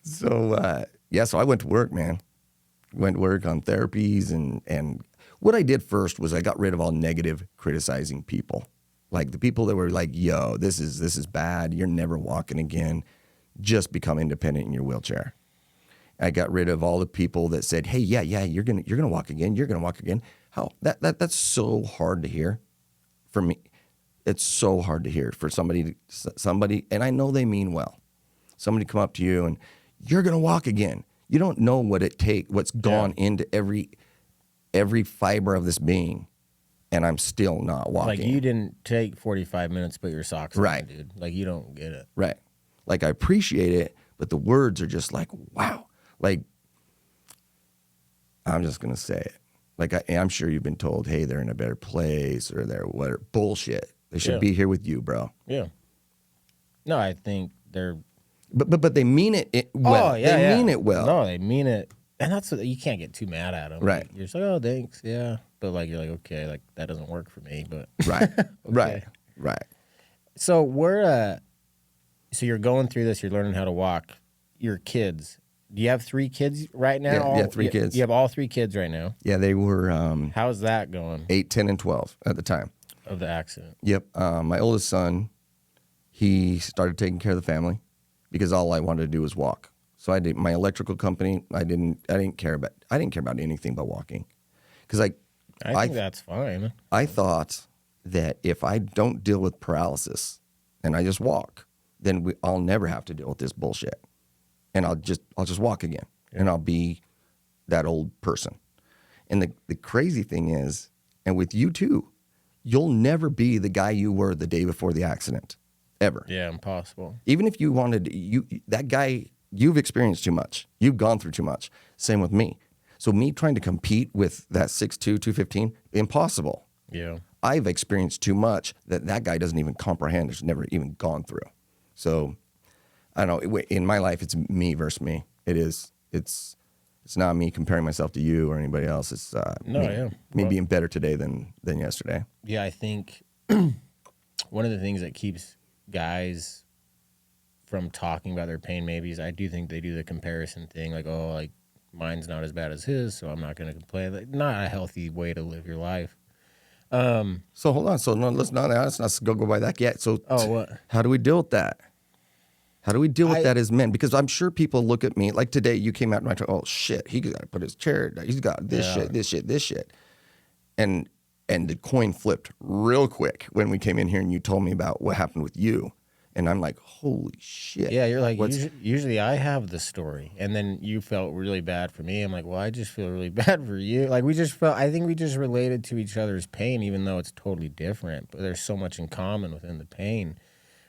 So so I went to work, man. Went to work on therapies, and what I did first was I got rid of all negative criticizing people, like the people that were like, "Yo, this is bad. You're never walking again. Just become independent in your wheelchair." I got rid of all the people that said, "Hey, yeah, you're gonna walk again. You're gonna walk again." How that's so hard to hear for me. It's so hard to hear for somebody, and I know they mean well. Somebody come up to you and you're going to walk again. You don't know what's gone into every fiber of this being, and I'm still not walking. Like, you didn't take 45 minutes to put your socks on, dude. Like, you don't get it. Right. Like, I appreciate it, but the words are just like, wow. Like, I'm just going to say it. Like, I'm sure you've been told, hey, they're in a better place, or they're whatever. Bullshit. They should be here with you, bro. Yeah. No, I think they're... But they mean it well. Oh, yeah, they mean it well. No, they mean it. And that's what, you can't get too mad at them. Right. Like, you're just like, oh, thanks, yeah. But, like, you're like, okay, like, that doesn't work for me, but... Right, okay. right. So so you're going through this, you're learning how to walk. Your kids... Do you have 3 kids right now? Yeah, 3 kids. You have all 3 kids right now? Yeah, they were... How's that going? 8, 10, and 12 at the time. Of the accident? Yep. My oldest son, he started taking care of the family because all I wanted to do was walk. So I did my electrical company. I didn't care about anything but walking, because I think that's fine. I thought that if I don't deal with paralysis and I just walk, then I'll never have to deal with this bullshit. And I'll just walk again, and I'll be that old person. And the crazy thing is, and with you too, you'll never be the guy you were the day before the accident, ever. Yeah, impossible. Even if you wanted that guy, you've experienced too much. You've gone through too much. Same with me. So me trying to compete with that 6'2", 215, impossible. Yeah. I've experienced too much that guy doesn't even comprehend. It's never even gone through. So I don't know. In my life, it's me versus me. It is. It's not me comparing myself to you or anybody else. It's me being better today than yesterday. Yeah, I think one of the things that keeps guys from talking about their pain maybe is I do think they do the comparison thing, like, oh, like, mine's not as bad as his, so I'm not going to complain. Like, not a healthy way to live your life. So hold on. So no, let's not go by that yet. So what? How do we deal with that? How do we deal with that as men? Because I'm sure people look at me, like today you came out and I told, oh shit, he got to put his chair down. He's got this shit. And the coin flipped real quick when we came in here and you told me about what happened with you. And I'm like, holy shit. Yeah, you're like, usually I have the story. And then you felt really bad for me. I'm like, well, I just feel really bad for you. Like, I think we just related to each other's pain, even though it's totally different. But there's so much in common within the pain.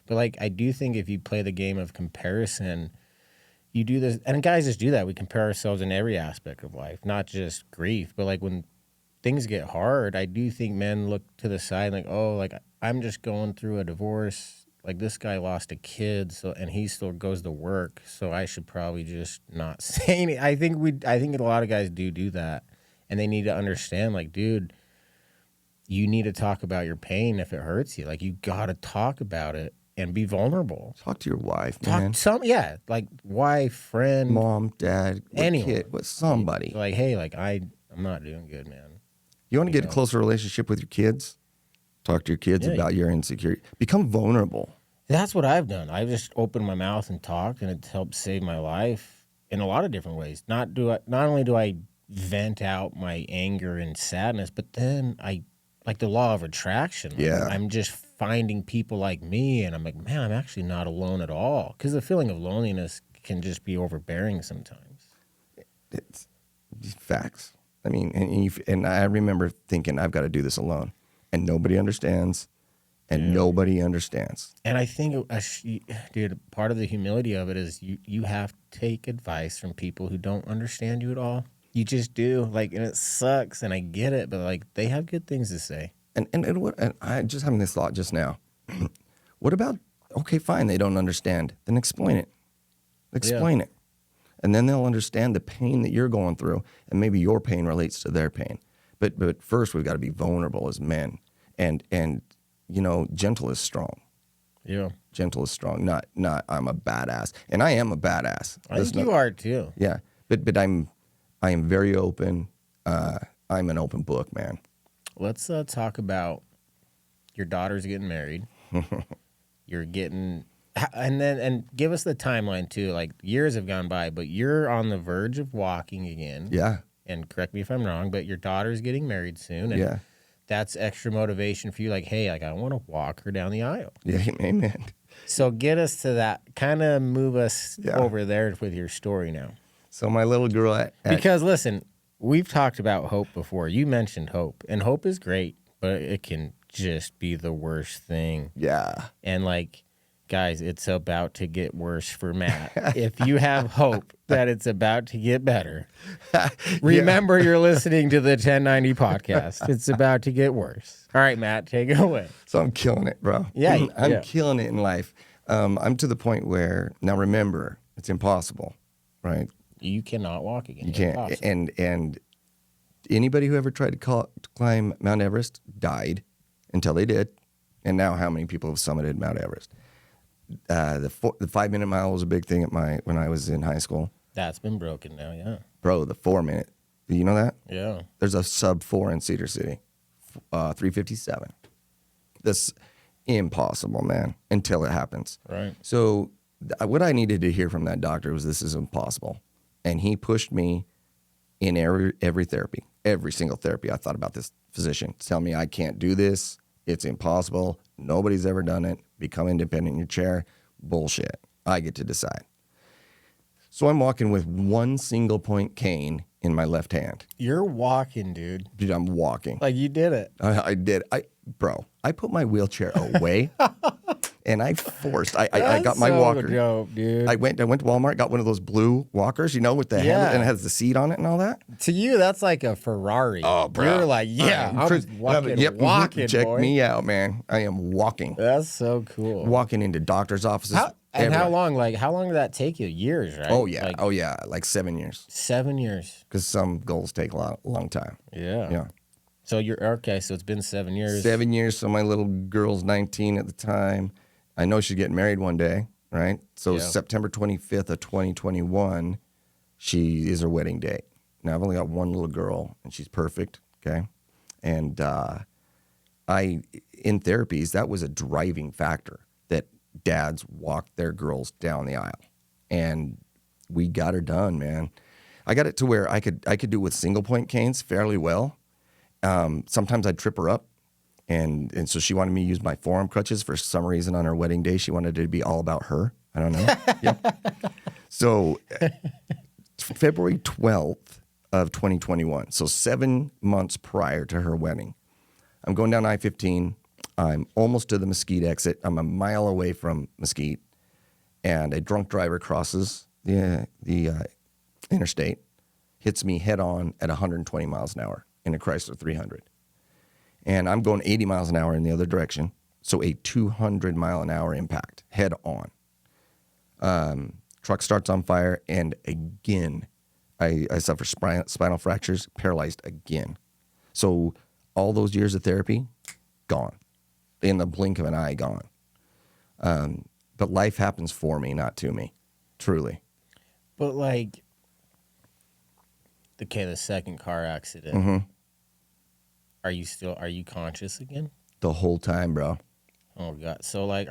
But, like, I do think if you play the game of comparison, you do this. And guys just do that. We compare ourselves in every aspect of life, not just grief. But, like, when things get hard, I do think men look to the side like, oh, like, I'm just going through a divorce. Like, this guy lost a kid, and he still goes to work, so I should probably just not say anything. I think a lot of guys do that, and they need to understand, like, dude, you need to talk about your pain if it hurts you. Like, you got to talk about it and be vulnerable. Talk to your wife, man. Like wife, friend, mom, dad, anyone, kid, with somebody. Like, hey, like I'm not doing good, man. You want to get a closer relationship with your kids? Talk to your kids about your insecurity. Become vulnerable. That's what I've done. I've just opened my mouth and talked, and it's helped save my life in a lot of different ways. Not only do I vent out my anger and sadness, but then I, like the law of attraction. Yeah. I'm just finding people like me, and I'm like, man, I'm actually not alone at all. Because the feeling of loneliness can just be overbearing sometimes. It's facts. I mean, and I remember thinking, I've got to do this alone. And nobody understands, and nobody understands. And I think, dude, part of the humility of it is you have to take advice from people who don't understand you at all. You just do. Like, and it sucks, and I get it, but, like, they have good things to say. And I just having this thought just now. What about, okay, fine, they don't understand. Then explain it. Explain it. And then they'll understand the pain that you're going through, and maybe your pain relates to their pain. But first, we've got to be vulnerable as men, and you know, gentle is strong. Yeah, gentle is strong. Not I'm a badass, and I am a badass. I think you are too. Yeah, but I am very open. I'm an open book, man. Let's talk about your daughter's getting married. You're getting, and give us the timeline too. Like, years have gone by, but you're on the verge of walking again. Yeah. And correct me if I'm wrong, but your daughter's getting married soon. And that's extra motivation for you. Like, hey, like I want to walk her down the aisle. Yeah, amen. So get us to that. Kind of move us over there with your story now. So my little girl because listen, we've talked about hope before. You mentioned hope, and hope is great, but it can just be the worst thing. Yeah. And like, guys, it's about to get worse for Matt. If you have hope that it's about to get better, remember you're listening to the 1090 podcast. It's about to get worse. All right, Matt, take it away. So I'm killing it, bro. Yeah. I'm killing it in life. I'm to the point where, now remember, it's impossible, right? You cannot walk again. You can't. Impossible. And anybody who ever tried to climb Mount Everest died until they did. And now how many people have summited Mount Everest? The 5-minute mile was a big thing when I was in high school. That's been broken now, yeah. Bro, the 4-minute. Do you know that? Yeah. There's a sub 4 in Cedar City, 3:57. That's impossible, man, until it happens. Right. So what I needed to hear from that doctor was this is impossible. And he pushed me in every therapy, every single therapy. I thought about this physician. Tell me I can't do this. It's impossible. Nobody's ever done it. Become independent in your chair. Bullshit. I get to decide. So I'm walking with one single point cane in my left hand. You're walking, dude. Dude, I'm walking. Like you did it. I did. Bro, I put my wheelchair away and I forced. I got my walker. Dope, dude. I went to Walmart, got one of those blue walkers, with the handle and it has the seat on it and all that. To you, that's like a Ferrari. Oh, bro. You're like, I'm walking, check boy. me out, man. I am walking. That's so cool. Walking into doctor's offices. How long? Like, how long did that take you? Years, right? Oh, yeah. Like 7 years. 7 years. Because some goals take a long time. Yeah. So so it's been 7 years. 7 years. So my little girl's 19 at the time. I know she's getting married one day, right? So September 25th of 2021, she is her wedding date. Now I've only got one little girl, and she's perfect. Okay, and in therapies that was a driving factor that dads walked their girls down the aisle, and we got her done, man. I got it to where I could do it with single point canes fairly well. Sometimes I'd trip her up, and so she wanted me to use my forearm crutches for some reason on her wedding day. She wanted it to be all about her. I don't know. So February 12th of 2021, so 7 months prior to her wedding, I'm going down I-15. I'm almost to the Mesquite exit. I'm a mile away from Mesquite, and a drunk driver crosses the interstate, hits me head on at 120 miles an hour in a Chrysler 300. And I'm going 80 miles an hour in the other direction, so a 200 mile an hour impact head on. Truck starts on fire, and again, I suffer spinal fractures, paralyzed again. So all those years of therapy, gone. In the blink of an eye, gone. But life happens for me, not to me, truly. But like, okay, the second car accident. Mm-hmm. Are you conscious again? The whole time, bro. Oh God. So like,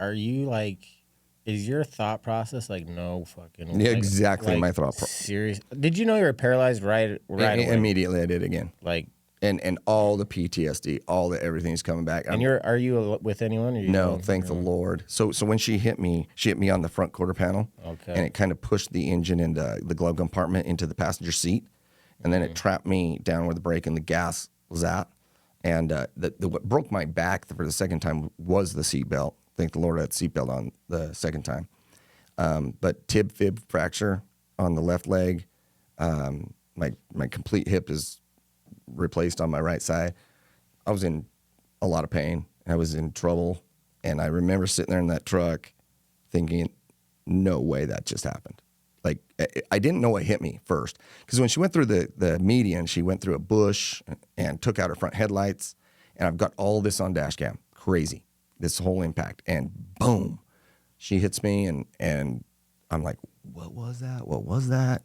is your thought process like no fucking? Yeah, exactly. My thought process. Serious? Did you know you were paralyzed right away? Immediately, I did again. Like, and all the PTSD, everything's coming back. And are you with anyone? Or no, thank the Lord. So when she hit me on the front quarter panel. Okay. And it kind of pushed the engine and the glove compartment into the passenger seat, and then it trapped me down where the brake and the gas was at. And what broke my back for the second time was the seatbelt. Thank the Lord I had seatbelt on the second time. But tib-fib fracture on the left leg. My complete hip is replaced on my right side. I was in a lot of pain. I was in trouble. And I remember sitting there in that truck thinking, no way that just happened. Like, I didn't know what hit me first. Because when she went through the median, she went through a bush and took out her front headlights. And I've got all this on dash cam. Crazy. This whole impact. And boom, she hits me. And I'm like, what was that? What was that?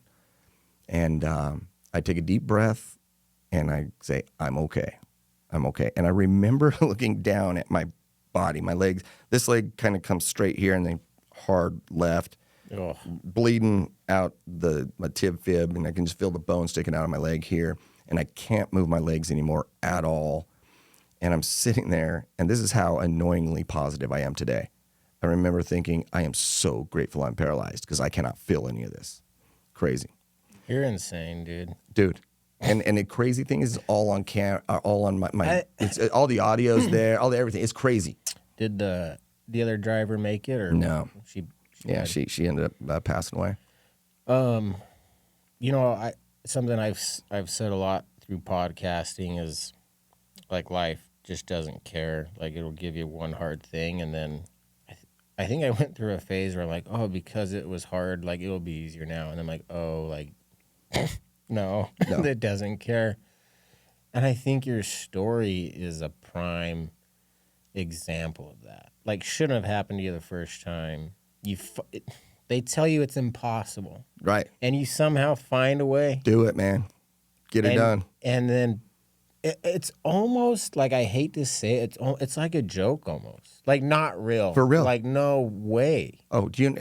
And I take a deep breath and I say, I'm okay. I'm okay. And I remember looking down at my body, my legs. This leg kind of comes straight here and then hard left. Ugh. Bleeding out my tib fib, and I can just feel the bone sticking out of my leg here, and I can't move my legs anymore at all. And I'm sitting there, and this is how annoyingly positive I am today. I remember thinking, I am so grateful I'm paralyzed because I cannot feel any of this. Crazy. You're insane, dude. Dude. And the crazy thing is all on all on my it's all the audio's there, all the everything. It's crazy. Did the other driver make it, or no? She ended up passing away. You know, something I've said a lot through podcasting is like life just doesn't care. Like it'll give you one hard thing, and then I think I went through a phase where I'm like, oh, because it was hard, like it'll be easier now, and I'm like, oh, like no, it doesn't care. And I think your story is a prime example of that. Like, shouldn't have happened to you the first time. They tell you it's impossible, right? And you somehow find a way. Do it, man. Get it done. And then it's almost like, I hate to say it, it's like a joke almost. Like, not real. For real. Like, no way. Oh, do you?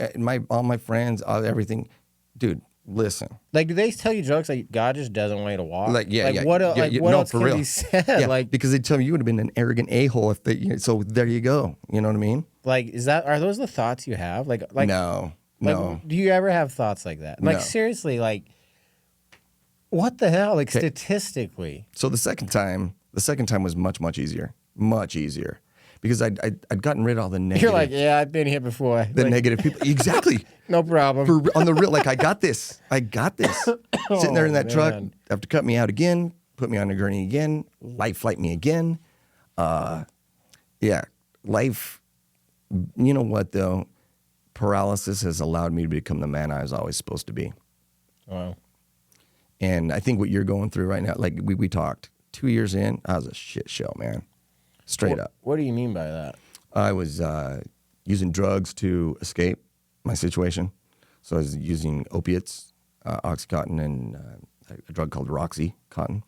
All my friends, everything, dude. Listen. Like, do they tell you jokes like God just doesn't want you to walk? Like, yeah, like, yeah. What else for can real. be said? Yeah, like, because they tell me you would have been an arrogant a-hole if they. So there you go. You know what I mean? Like, are those the thoughts you have? Like no. Do you ever have thoughts like that? Like, seriously, like, what the hell? Like, statistically. So the second time was much easier, because I'd gotten rid of all the negative. You're like, yeah, I've been here before. The negative people, exactly. No problem. On the real, like, I got this. Sitting there in that truck, have to cut me out again, put me on a gurney again, life flight me again. Yeah, life. You know what though? Paralysis has allowed me to become the man I was always supposed to be. Wow. And I think what you're going through right now, like we talked 2 years in, I was a shit show, man. Straight up. What do you mean by that? I was using drugs to escape my situation. So I was using opiates, Oxycontin, and a drug called Roxycontin.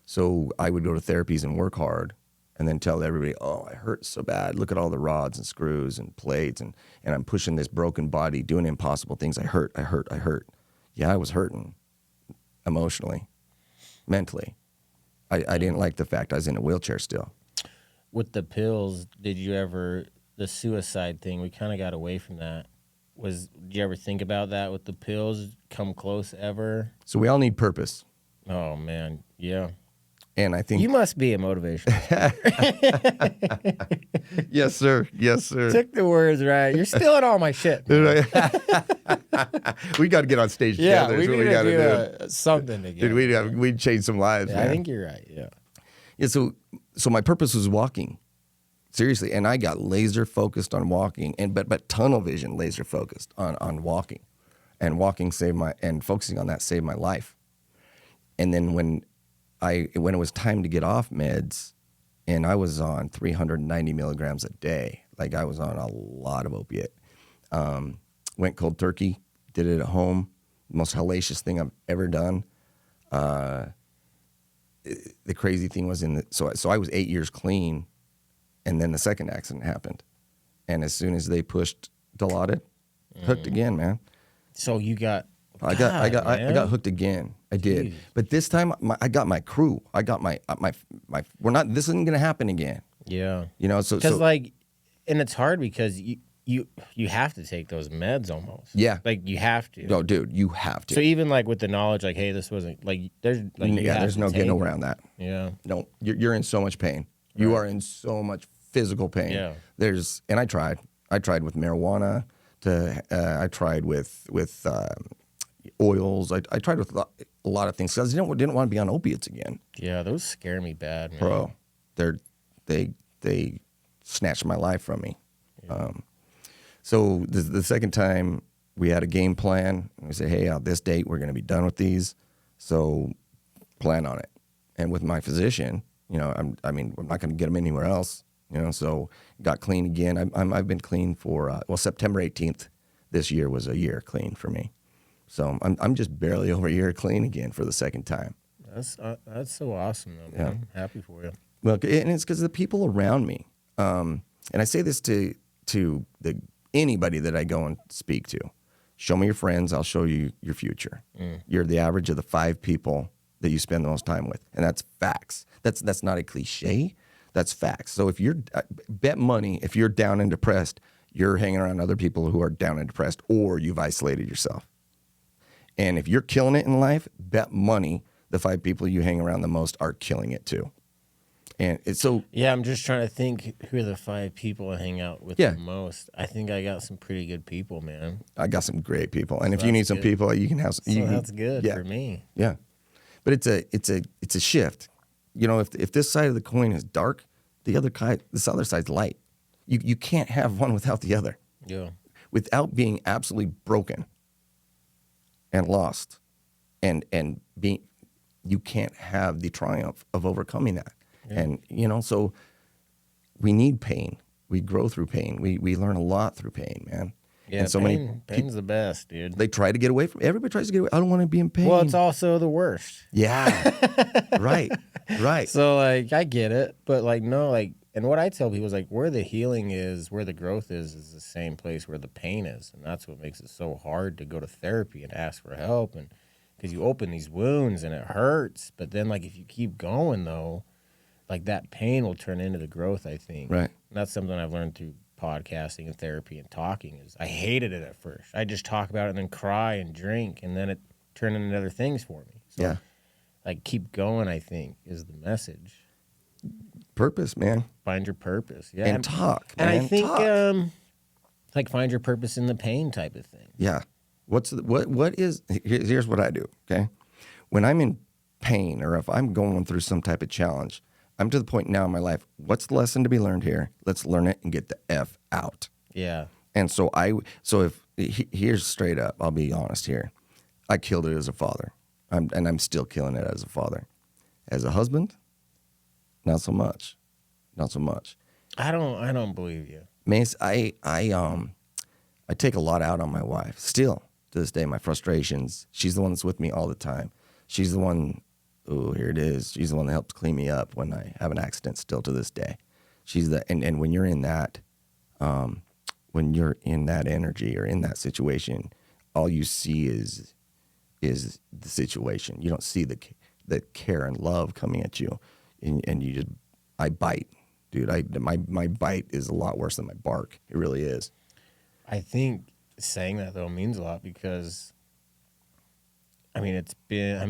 So I would go to therapies and work hard, and then tell everybody, oh, I hurt so bad. Look at all the rods and screws and plates, and I'm pushing this broken body, doing impossible things. I hurt. Yeah, I was hurting emotionally, mentally. I didn't like the fact I was in a wheelchair still. With the pills, did you ever, the suicide thing, we kind of got away from that. Did you ever think about that with the pills? Come close ever? So we all need purpose. Oh, man, yeah. And I think you must be a motivation. Yes, sir. Yes, sir. Took the words right. You're stealing all my shit. We got to get on stage yeah, together. we need to do something together. Dude, we'd change some lives. Yeah, man. I think you're right. Yeah. Yeah. So my purpose was walking, seriously, and I got laser focused on walking, but tunnel vision, laser focused on walking, and focusing on that saved my life. And then when it was time to get off meds, and I was on 390 milligrams a day, like I was on a lot of opiate. Went cold turkey, did it at home, most hellacious thing I've ever done. The crazy thing was so I was 8 years clean, and then the second accident happened, and as soon as they pushed Dilaudid, hooked again, man. So you got. I got hooked again. I did, but this time I got my crew. I got my. We're not. This isn't gonna happen again. Yeah. You know, because and it's hard because you have to take those meds almost. Yeah. Like you have to. No, dude, you have to. So even like with the knowledge, like, hey, this wasn't like there's like there's no getting around that. Yeah. No, you're in so much pain. Right. You are in so much physical pain. Yeah. And I tried with marijuana. I tried with oils. I tried with a lot of things because I didn't want to be on opiates again. Yeah, those scare me bad, man. Bro, they snatched my life from me. Yeah. So the second time we had a game plan. We said, hey, on this date we're going to be done with these. So plan on it. And with my physician, you know, I'm not going to get them anywhere else. You know, so got clean again. I've been clean for September 18th this year was a year clean for me. So I'm just barely over a year clean again for the second time. That's so awesome, though, man. I'm happy for you. Well, and it's because of the people around me. And I say this to anybody that I go and speak to. Show me your friends, I'll show you your future. You're the average of the 5 people that you spend the most time with. And that's facts. That's not a cliche. That's facts. So if you're, bet money, if you're down and depressed, you're hanging around other people who are down and depressed, or you've isolated yourself. And if you're killing it in life, bet money the 5 people you hang around the most are killing it too. And it's so... Yeah, I'm just trying to think who are the 5 people I hang out with the most. I think I got some pretty good people, man. I got some great people. And so if you need some people, you can have some... So that's good for me. Yeah. But it's a shift. You know, if this side of the coin is dark, this other side's light. You can't have one without the other. Yeah. Without being absolutely broken and lost and being, you can't have the triumph of overcoming that. Yeah. And, you know, so we need pain. We grow through pain. We learn a lot through pain, man. Yeah, and so pain's the best, dude. They try to get away from, everybody tries to get away. I don't want to be in pain. Well, it's also the worst. Yeah. Right. So, like, I get it. But, like, no, like, and what I tell people is, like, where the healing is, where the growth is the same place where the pain is. And that's what makes it so hard to go to therapy and ask for help. And because you open these wounds and it hurts. But then, like, if you keep going, though, like, that pain will turn into the growth, I think. Right. And that's something I've learned through podcasting and therapy and talking. Is I hated it at first. I just talk about it and then cry and drink. And then it turned into other things for me. So, yeah. Like, keep going, I think, is the message. Purpose, man. Find your purpose. Yeah. And talk, man. And I think, like, find your purpose in the pain type of thing. Yeah. Here's what I do, okay? When I'm in pain or if I'm going through some type of challenge, I'm to the point now in my life, what's the lesson to be learned here? Let's learn it and get the F out. Yeah. And so here's straight up, I'll be honest here. I killed it as a father. I'm still killing it as a father. As a husband, not so much. Not so much. I don't believe you. Mace, I take a lot out on my wife. Still, to this day, my frustrations. She's the one that's with me all the time. She's the one, here it is. She's the one that helps clean me up when I have an accident still to this day. And when you're in that, energy or in that situation, all you see is the situation. You don't see the care and love coming at you, and you just, I bite, dude. My bite is a lot worse than my bark. It really is. I think saying that though means a lot because, I mean,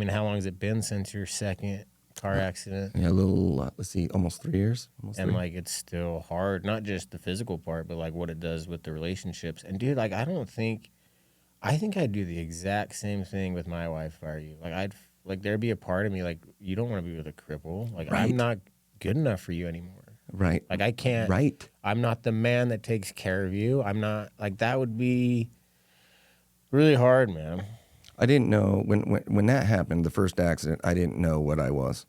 how long has it been since your second car accident? Yeah, let's see, almost 3 years. Like, it's still hard, not just the physical part, but like what it does with the relationships. And dude, like, I think I'd do the exact same thing with my wife if I were you. Like, there'd be a part of me, like, you don't want to be with a cripple. Like, right. I'm not good enough for you anymore. Right. Like, I can't. Right. I'm not the man that takes care of you. I'm not, like, that would be really hard, man. I didn't know, when that happened, the first accident, I didn't know what I was.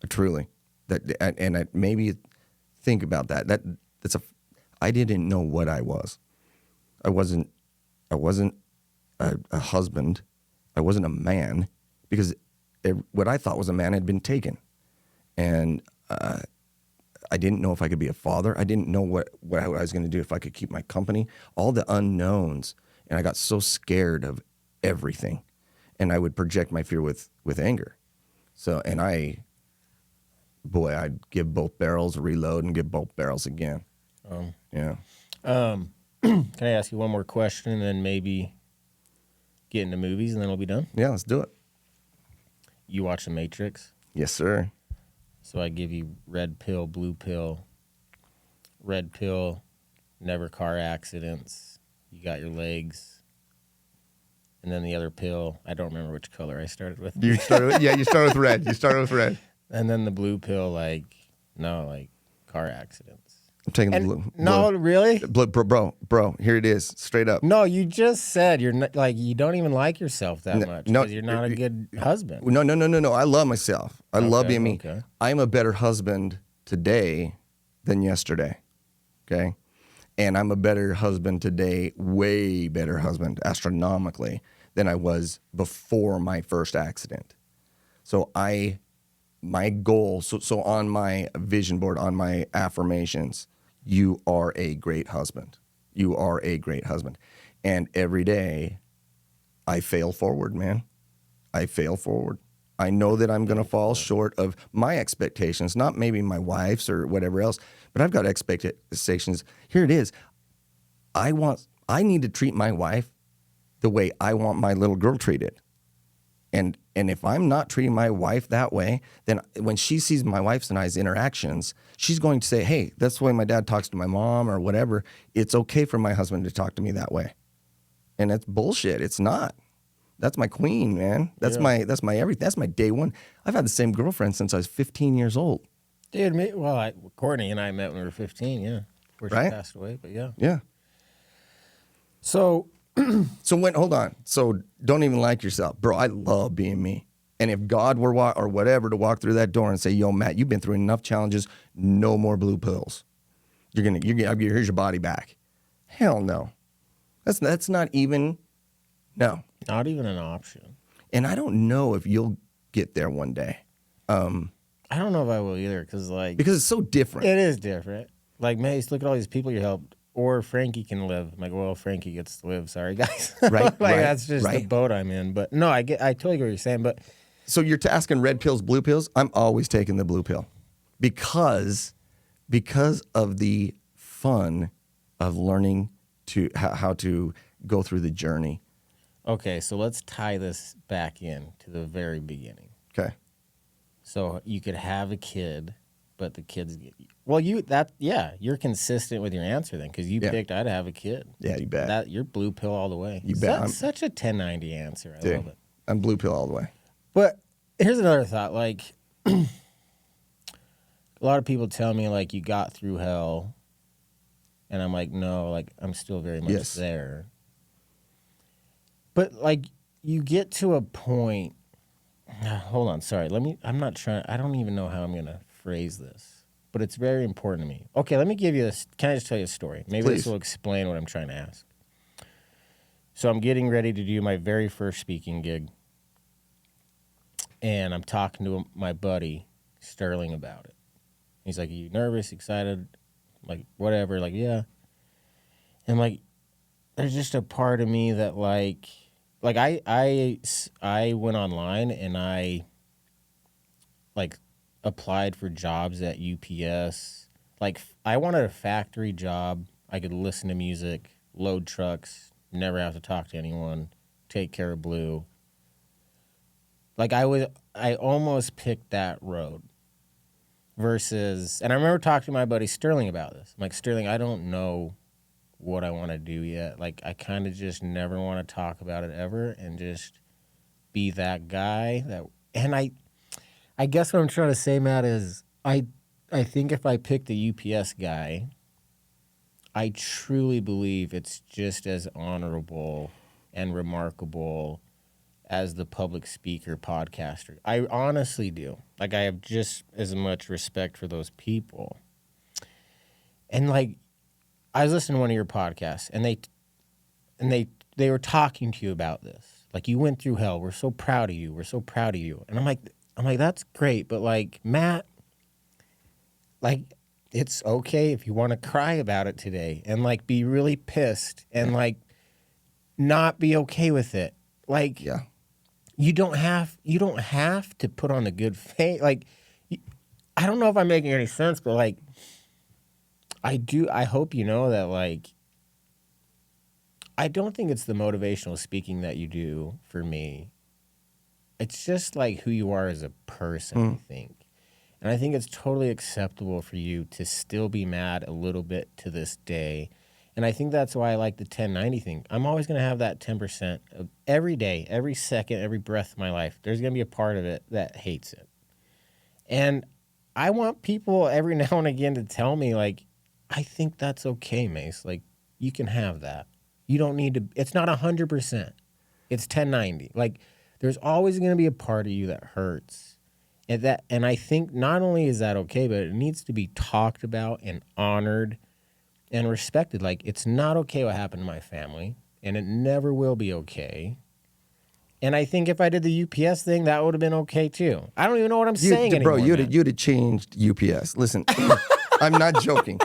Truly. Maybe think about that. I didn't know what I was. I wasn't a husband. I wasn't a man, because what I thought was a man had been taken. And I didn't know if I could be a father. I didn't know what I was going to do, if I could keep my company, all the unknowns. And I got so scared of everything. And I would project my fear with anger. So, and I'd give both barrels a reload and give both barrels again. Yeah. Can I ask you one more question and then maybe get into movies and then we'll be done? Yeah, let's do it. You watch The Matrix? Yes, sir. So I give you red pill, blue pill. Red pill, never car accidents. You got your legs. And then the other pill, I don't remember which color I started with. You started with red. And then the blue pill, car accidents. I'm taking the blue. No, really? Bro, here it is, straight up. No, you just said you're not, like, you don't even like yourself that much because you're not a good husband. No. I love myself. I love being me. Okay. I'm a better husband today than yesterday. Okay? And I'm a better husband today, way better husband, astronomically, than I was before my first accident. So my goal, so on my vision board, on my affirmations, you are a great husband. You are a great husband. And every day, I fail forward, man. I fail forward. I know that I'm going to fall short of my expectations, not maybe my wife's or whatever else, but I've got expectations. Here it is. I need to treat my wife the way I want my little girl treated. And if I'm not treating my wife that way, then when she sees my wife's and I's interactions, she's going to say, hey, that's the way my dad talks to my mom or whatever. It's okay for my husband to talk to me that way. And that's bullshit. It's not. That's my queen, man. That's my everything. That's my day one. I've had the same girlfriend since I was 15 years old. Dude, Courtney and I met when we were 15, yeah. Before she passed away, but yeah. Yeah. So hold on. So don't even like yourself. Bro, I love being me. And if God were or whatever to walk through that door and say, yo, Matt, you've been through enough challenges, no more blue pills. Here's your body back. Hell no. That's not even, no. Not even an option. And I don't know if you'll get there one day. I don't know if I will either, because it's so different. It is different. Like, Mace, look at all these people you helped. Or Frankie can live. I'm like, well, Frankie gets to live. Sorry, guys. Right. That's just the boat I'm in. But no, I totally get what you're saying. But so you're asking red pills, blue pills. I'm always taking the blue pill because of the fun of learning how to go through the journey. Okay, so let's tie this back in to the very beginning. Okay. So you could have a kid, but the kids you're consistent with your answer then, because you picked I'd have a kid. Yeah, you bet. You're blue pill all the way. You bet. That's such a 1090 answer. I love it. I'm blue pill all the way. But here's another thought. Like, a lot of people tell me, like, you got through hell. And I'm like, no, like, I'm still very much there. But, like, you get to a point. Hold on. Sorry. I don't even know how I'm going to phrase this. But it's very important to me. Okay, let me give you this. Can I just tell you a story? Maybe Please. This will explain what I'm trying to ask. So I'm getting ready to do my very first speaking gig. And I'm talking to my buddy, Sterling, about it. He's like, are you nervous, excited? I'm like, whatever. Like, yeah. And, like, there's just a part of me that, like I went online and I, like, applied for jobs at UPS. Like, I wanted a factory job. I could listen to music, load trucks, never have to talk to anyone, take care of Blue. Like, I almost picked that road versus, and I remember talking to my buddy Sterling about this. I'm like, Sterling, I don't know what I want to do yet. Like, I kind of just never want to talk about it ever and just be that guy and I guess what I'm trying to say, Matt, is I think if I pick the UPS guy, I truly believe it's just as honorable and remarkable as the public speaker podcaster. I honestly do. Like, I have just as much respect for those people. And, like, I was listening to one of your podcasts, and they were talking to you about this. Like, you went through hell. We're so proud of you. We're so proud of you. And I'm like, that's great, but, like, Matt, like, it's okay if you want to cry about it today and, like, be really pissed and, like, not be okay with it. Like, yeah. You don't have to put on the good face. Like, I don't know if I'm making any sense, but, like, I hope you know that, like, I don't think it's the motivational speaking that you do for me. It's just, like, who you are as a person, I think. And I think it's totally acceptable for you to still be mad a little bit to this day. And I think that's why I like the 1090 thing. I'm always going to have that 10% of every day, every second, every breath of my life. There's going to be a part of it that hates it. And I want people every now and again to tell me, like, I think that's okay, Mace. Like, you can have that. You don't need to. It's not 100%. It's 1090. Like, there's always going to be a part of you that hurts. And I think not only is that okay, but it needs to be talked about and honored and respected. Like, it's not okay what happened to my family, and it never will be okay. And I think if I did the UPS thing, that would have been okay too. I don't even know what I'm saying anymore. Bro, you'd have changed UPS. Listen, I'm not joking.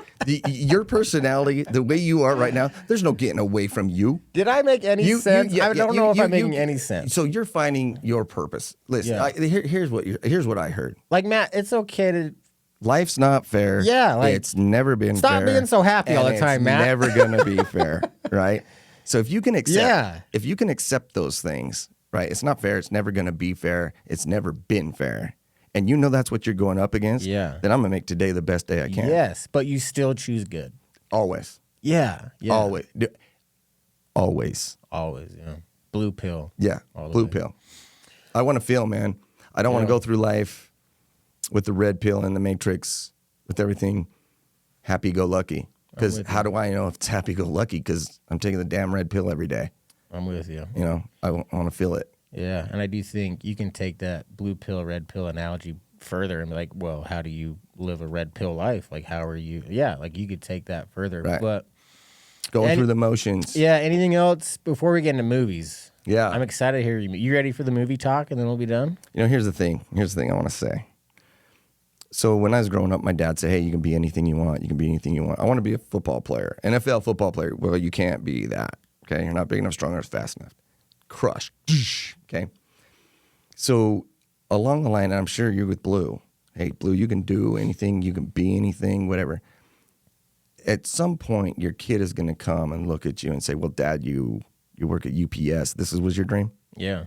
Your personality, the way you are right now, there's no getting away from you. Did I make any sense? I don't know if I'm making any sense. So you're finding your purpose. Listen, here's what I heard. Like, Matt, it's okay to... Life's not fair. Yeah, like... It's never been fair. Stop being so happy all the time, Matt. It's never going to be fair, right? So if you can accept those things, right? It's not fair. It's never going to be fair. It's never been fair. And you know that's what you're going up against, then I'm going to make today the best day I can. Yes, but you still choose good. Always. Yeah. Always. Always. Always, yeah. Blue pill. Yeah, blue pill. I want to feel, man. I don't want to go through life with the red pill and the matrix, with everything happy-go-lucky. Because how do I know if it's happy-go-lucky? Because I'm taking the damn red pill every day. I'm with you. You know, I want to feel it. Yeah, and I do think you can take that blue pill, red pill analogy further and be like, well, how do you live a red pill life? Like, how are you? Yeah, like you could take that further. Right. But going through the motions. Yeah, anything else before we get into movies? Yeah. I'm excited to hear you. You ready for the movie talk and then we'll be done? You know, here's the thing. Here's the thing I want to say. So when I was growing up, my dad said, hey, you can be anything you want. You can be anything you want. I want to be a football player. NFL football player. Well, you can't be that. Okay? You're not big enough, strong enough, fast enough. Crush. Okay? So along the line, and I'm sure you're with Blue. Hey, Blue, you can do anything. You can be anything, whatever. At some point, your kid is going to come and look at you and say, well, Dad, you work at UPS. This was your dream? Yeah.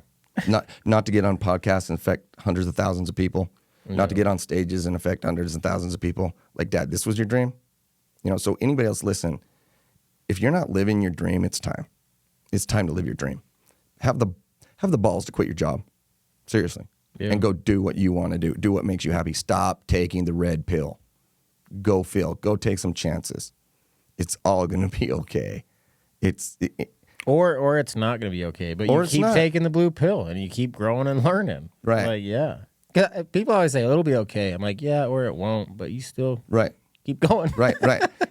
Not to get on podcasts and affect hundreds of thousands of people. Not to get on stages and affect hundreds and thousands of people. Like, Dad, this was your dream? You know, so anybody else listen, if you're not living your dream, it's time. It's time to live your dream. Have the balls to quit your job. Seriously. Yeah. And go do what you want to do. Do what makes you happy. Stop taking the red pill. Go feel. Go take some chances. It's all going to be okay. Or it's not going to be okay, but you keep taking the blue pill and you keep growing and learning. Right. Like, yeah. People always say, it'll be okay. I'm like, yeah, or it won't, but you still keep going. Right.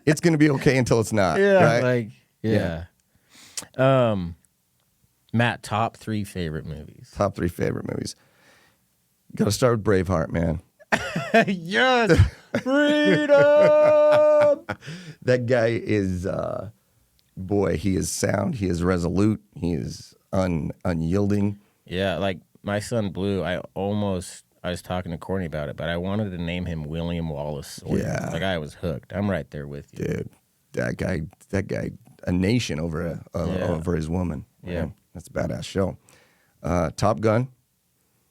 It's going to be okay until it's not. Yeah, right? like, yeah. Matt, top 3 favorite movies. Top 3 favorite movies. Got to start with Braveheart, man. Yes! Freedom! That guy is, boy, he is sound. He is resolute. He is unyielding. Yeah, like my son Blue, I was talking to Courtney about it, but I wanted to name him William Wallace Sawyer. Yeah. Like I was hooked. I'm right there with you. Dude, that guy, a nation over his woman. Yeah. Man, that's a badass show. Top Gun.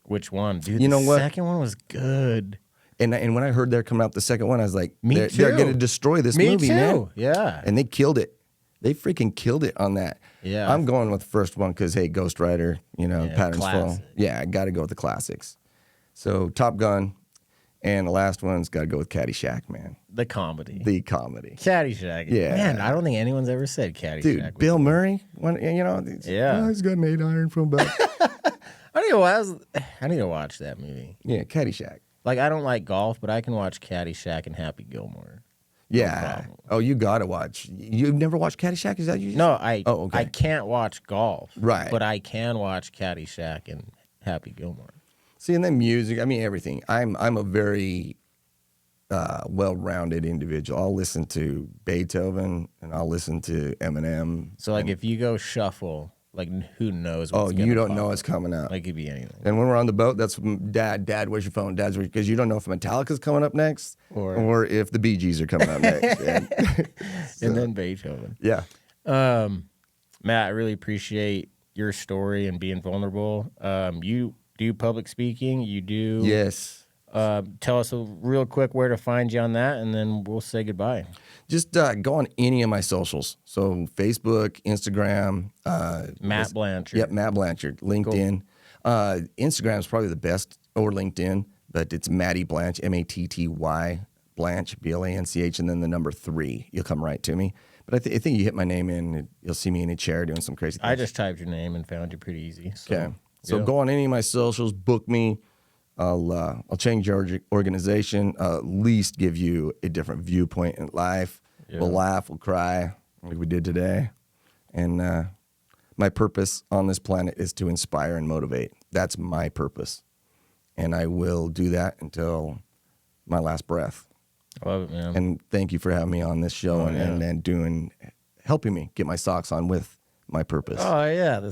Which one? Dude, you know what? The second one was good. And when I heard they're coming out the second one, I was like, they're too. going to destroy this Me movie, too. man. Yeah. And they killed it. They freaking killed it on that. Yeah. I'm going with the first one because, hey, Ghost Rider, patterns classic. flow. Yeah, I got to go with the classics. So Top Gun, and the last one's got to go with Caddyshack, man. The comedy. Caddyshack. Yeah. Man, I don't think anyone's ever said Caddyshack. Dude, Bill Murray, he's got an 8 iron from back. I need to watch that movie. Yeah, Caddyshack. Like, I don't like golf, but I can watch Caddyshack and Happy Gilmore. Yeah. Oh, you got to watch. You've never watched Caddyshack? Is that you? No, I okay. I can't watch golf. Right. But I can watch Caddyshack and Happy Gilmore. See, and then music, I mean, everything. I'm a very well-rounded individual. I'll listen to Beethoven, and I'll listen to Eminem. So, like, if you go shuffle, like, who knows what's you don't know it's coming out. Like, it could be anything. And when we're on the boat, that's Dad, where's your phone? Because you don't know if Metallica's coming up next or if the Bee Gees are coming up next. And then Beethoven. Yeah. Matt, I really appreciate your story and being vulnerable. You do public speaking. You do. Yes. Tell us real quick where to find you on that, and then we'll say goodbye. Just go on any of my socials. So Facebook, Instagram. Matt Blanchard. Yep, Matt Blanchard. LinkedIn. Cool. Instagram is probably the best, or LinkedIn, but it's Matty Blanch, Matty Blanch, Blanch, and then the number 3. You'll come right to me. But I think you hit my name in, you'll see me in a chair doing some crazy things. I just typed your name and found you pretty easy. Okay. So go on any of my socials, book me. I'll change your organization, at least give you a different viewpoint in life. Yeah. We'll laugh, we'll cry, like we did today. And my purpose on this planet is to inspire and motivate. That's my purpose. And I will do that until my last breath. I love it, man. And thank you for having me on this show and helping me get my socks on with my purpose. Oh yeah,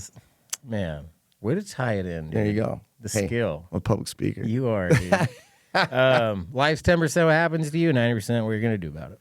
man. Way to tie it in. Dude. There you go. The skill. I'm a public speaker. You are, dude. Life's 10% what happens to you, 90% what you're gonna do about it.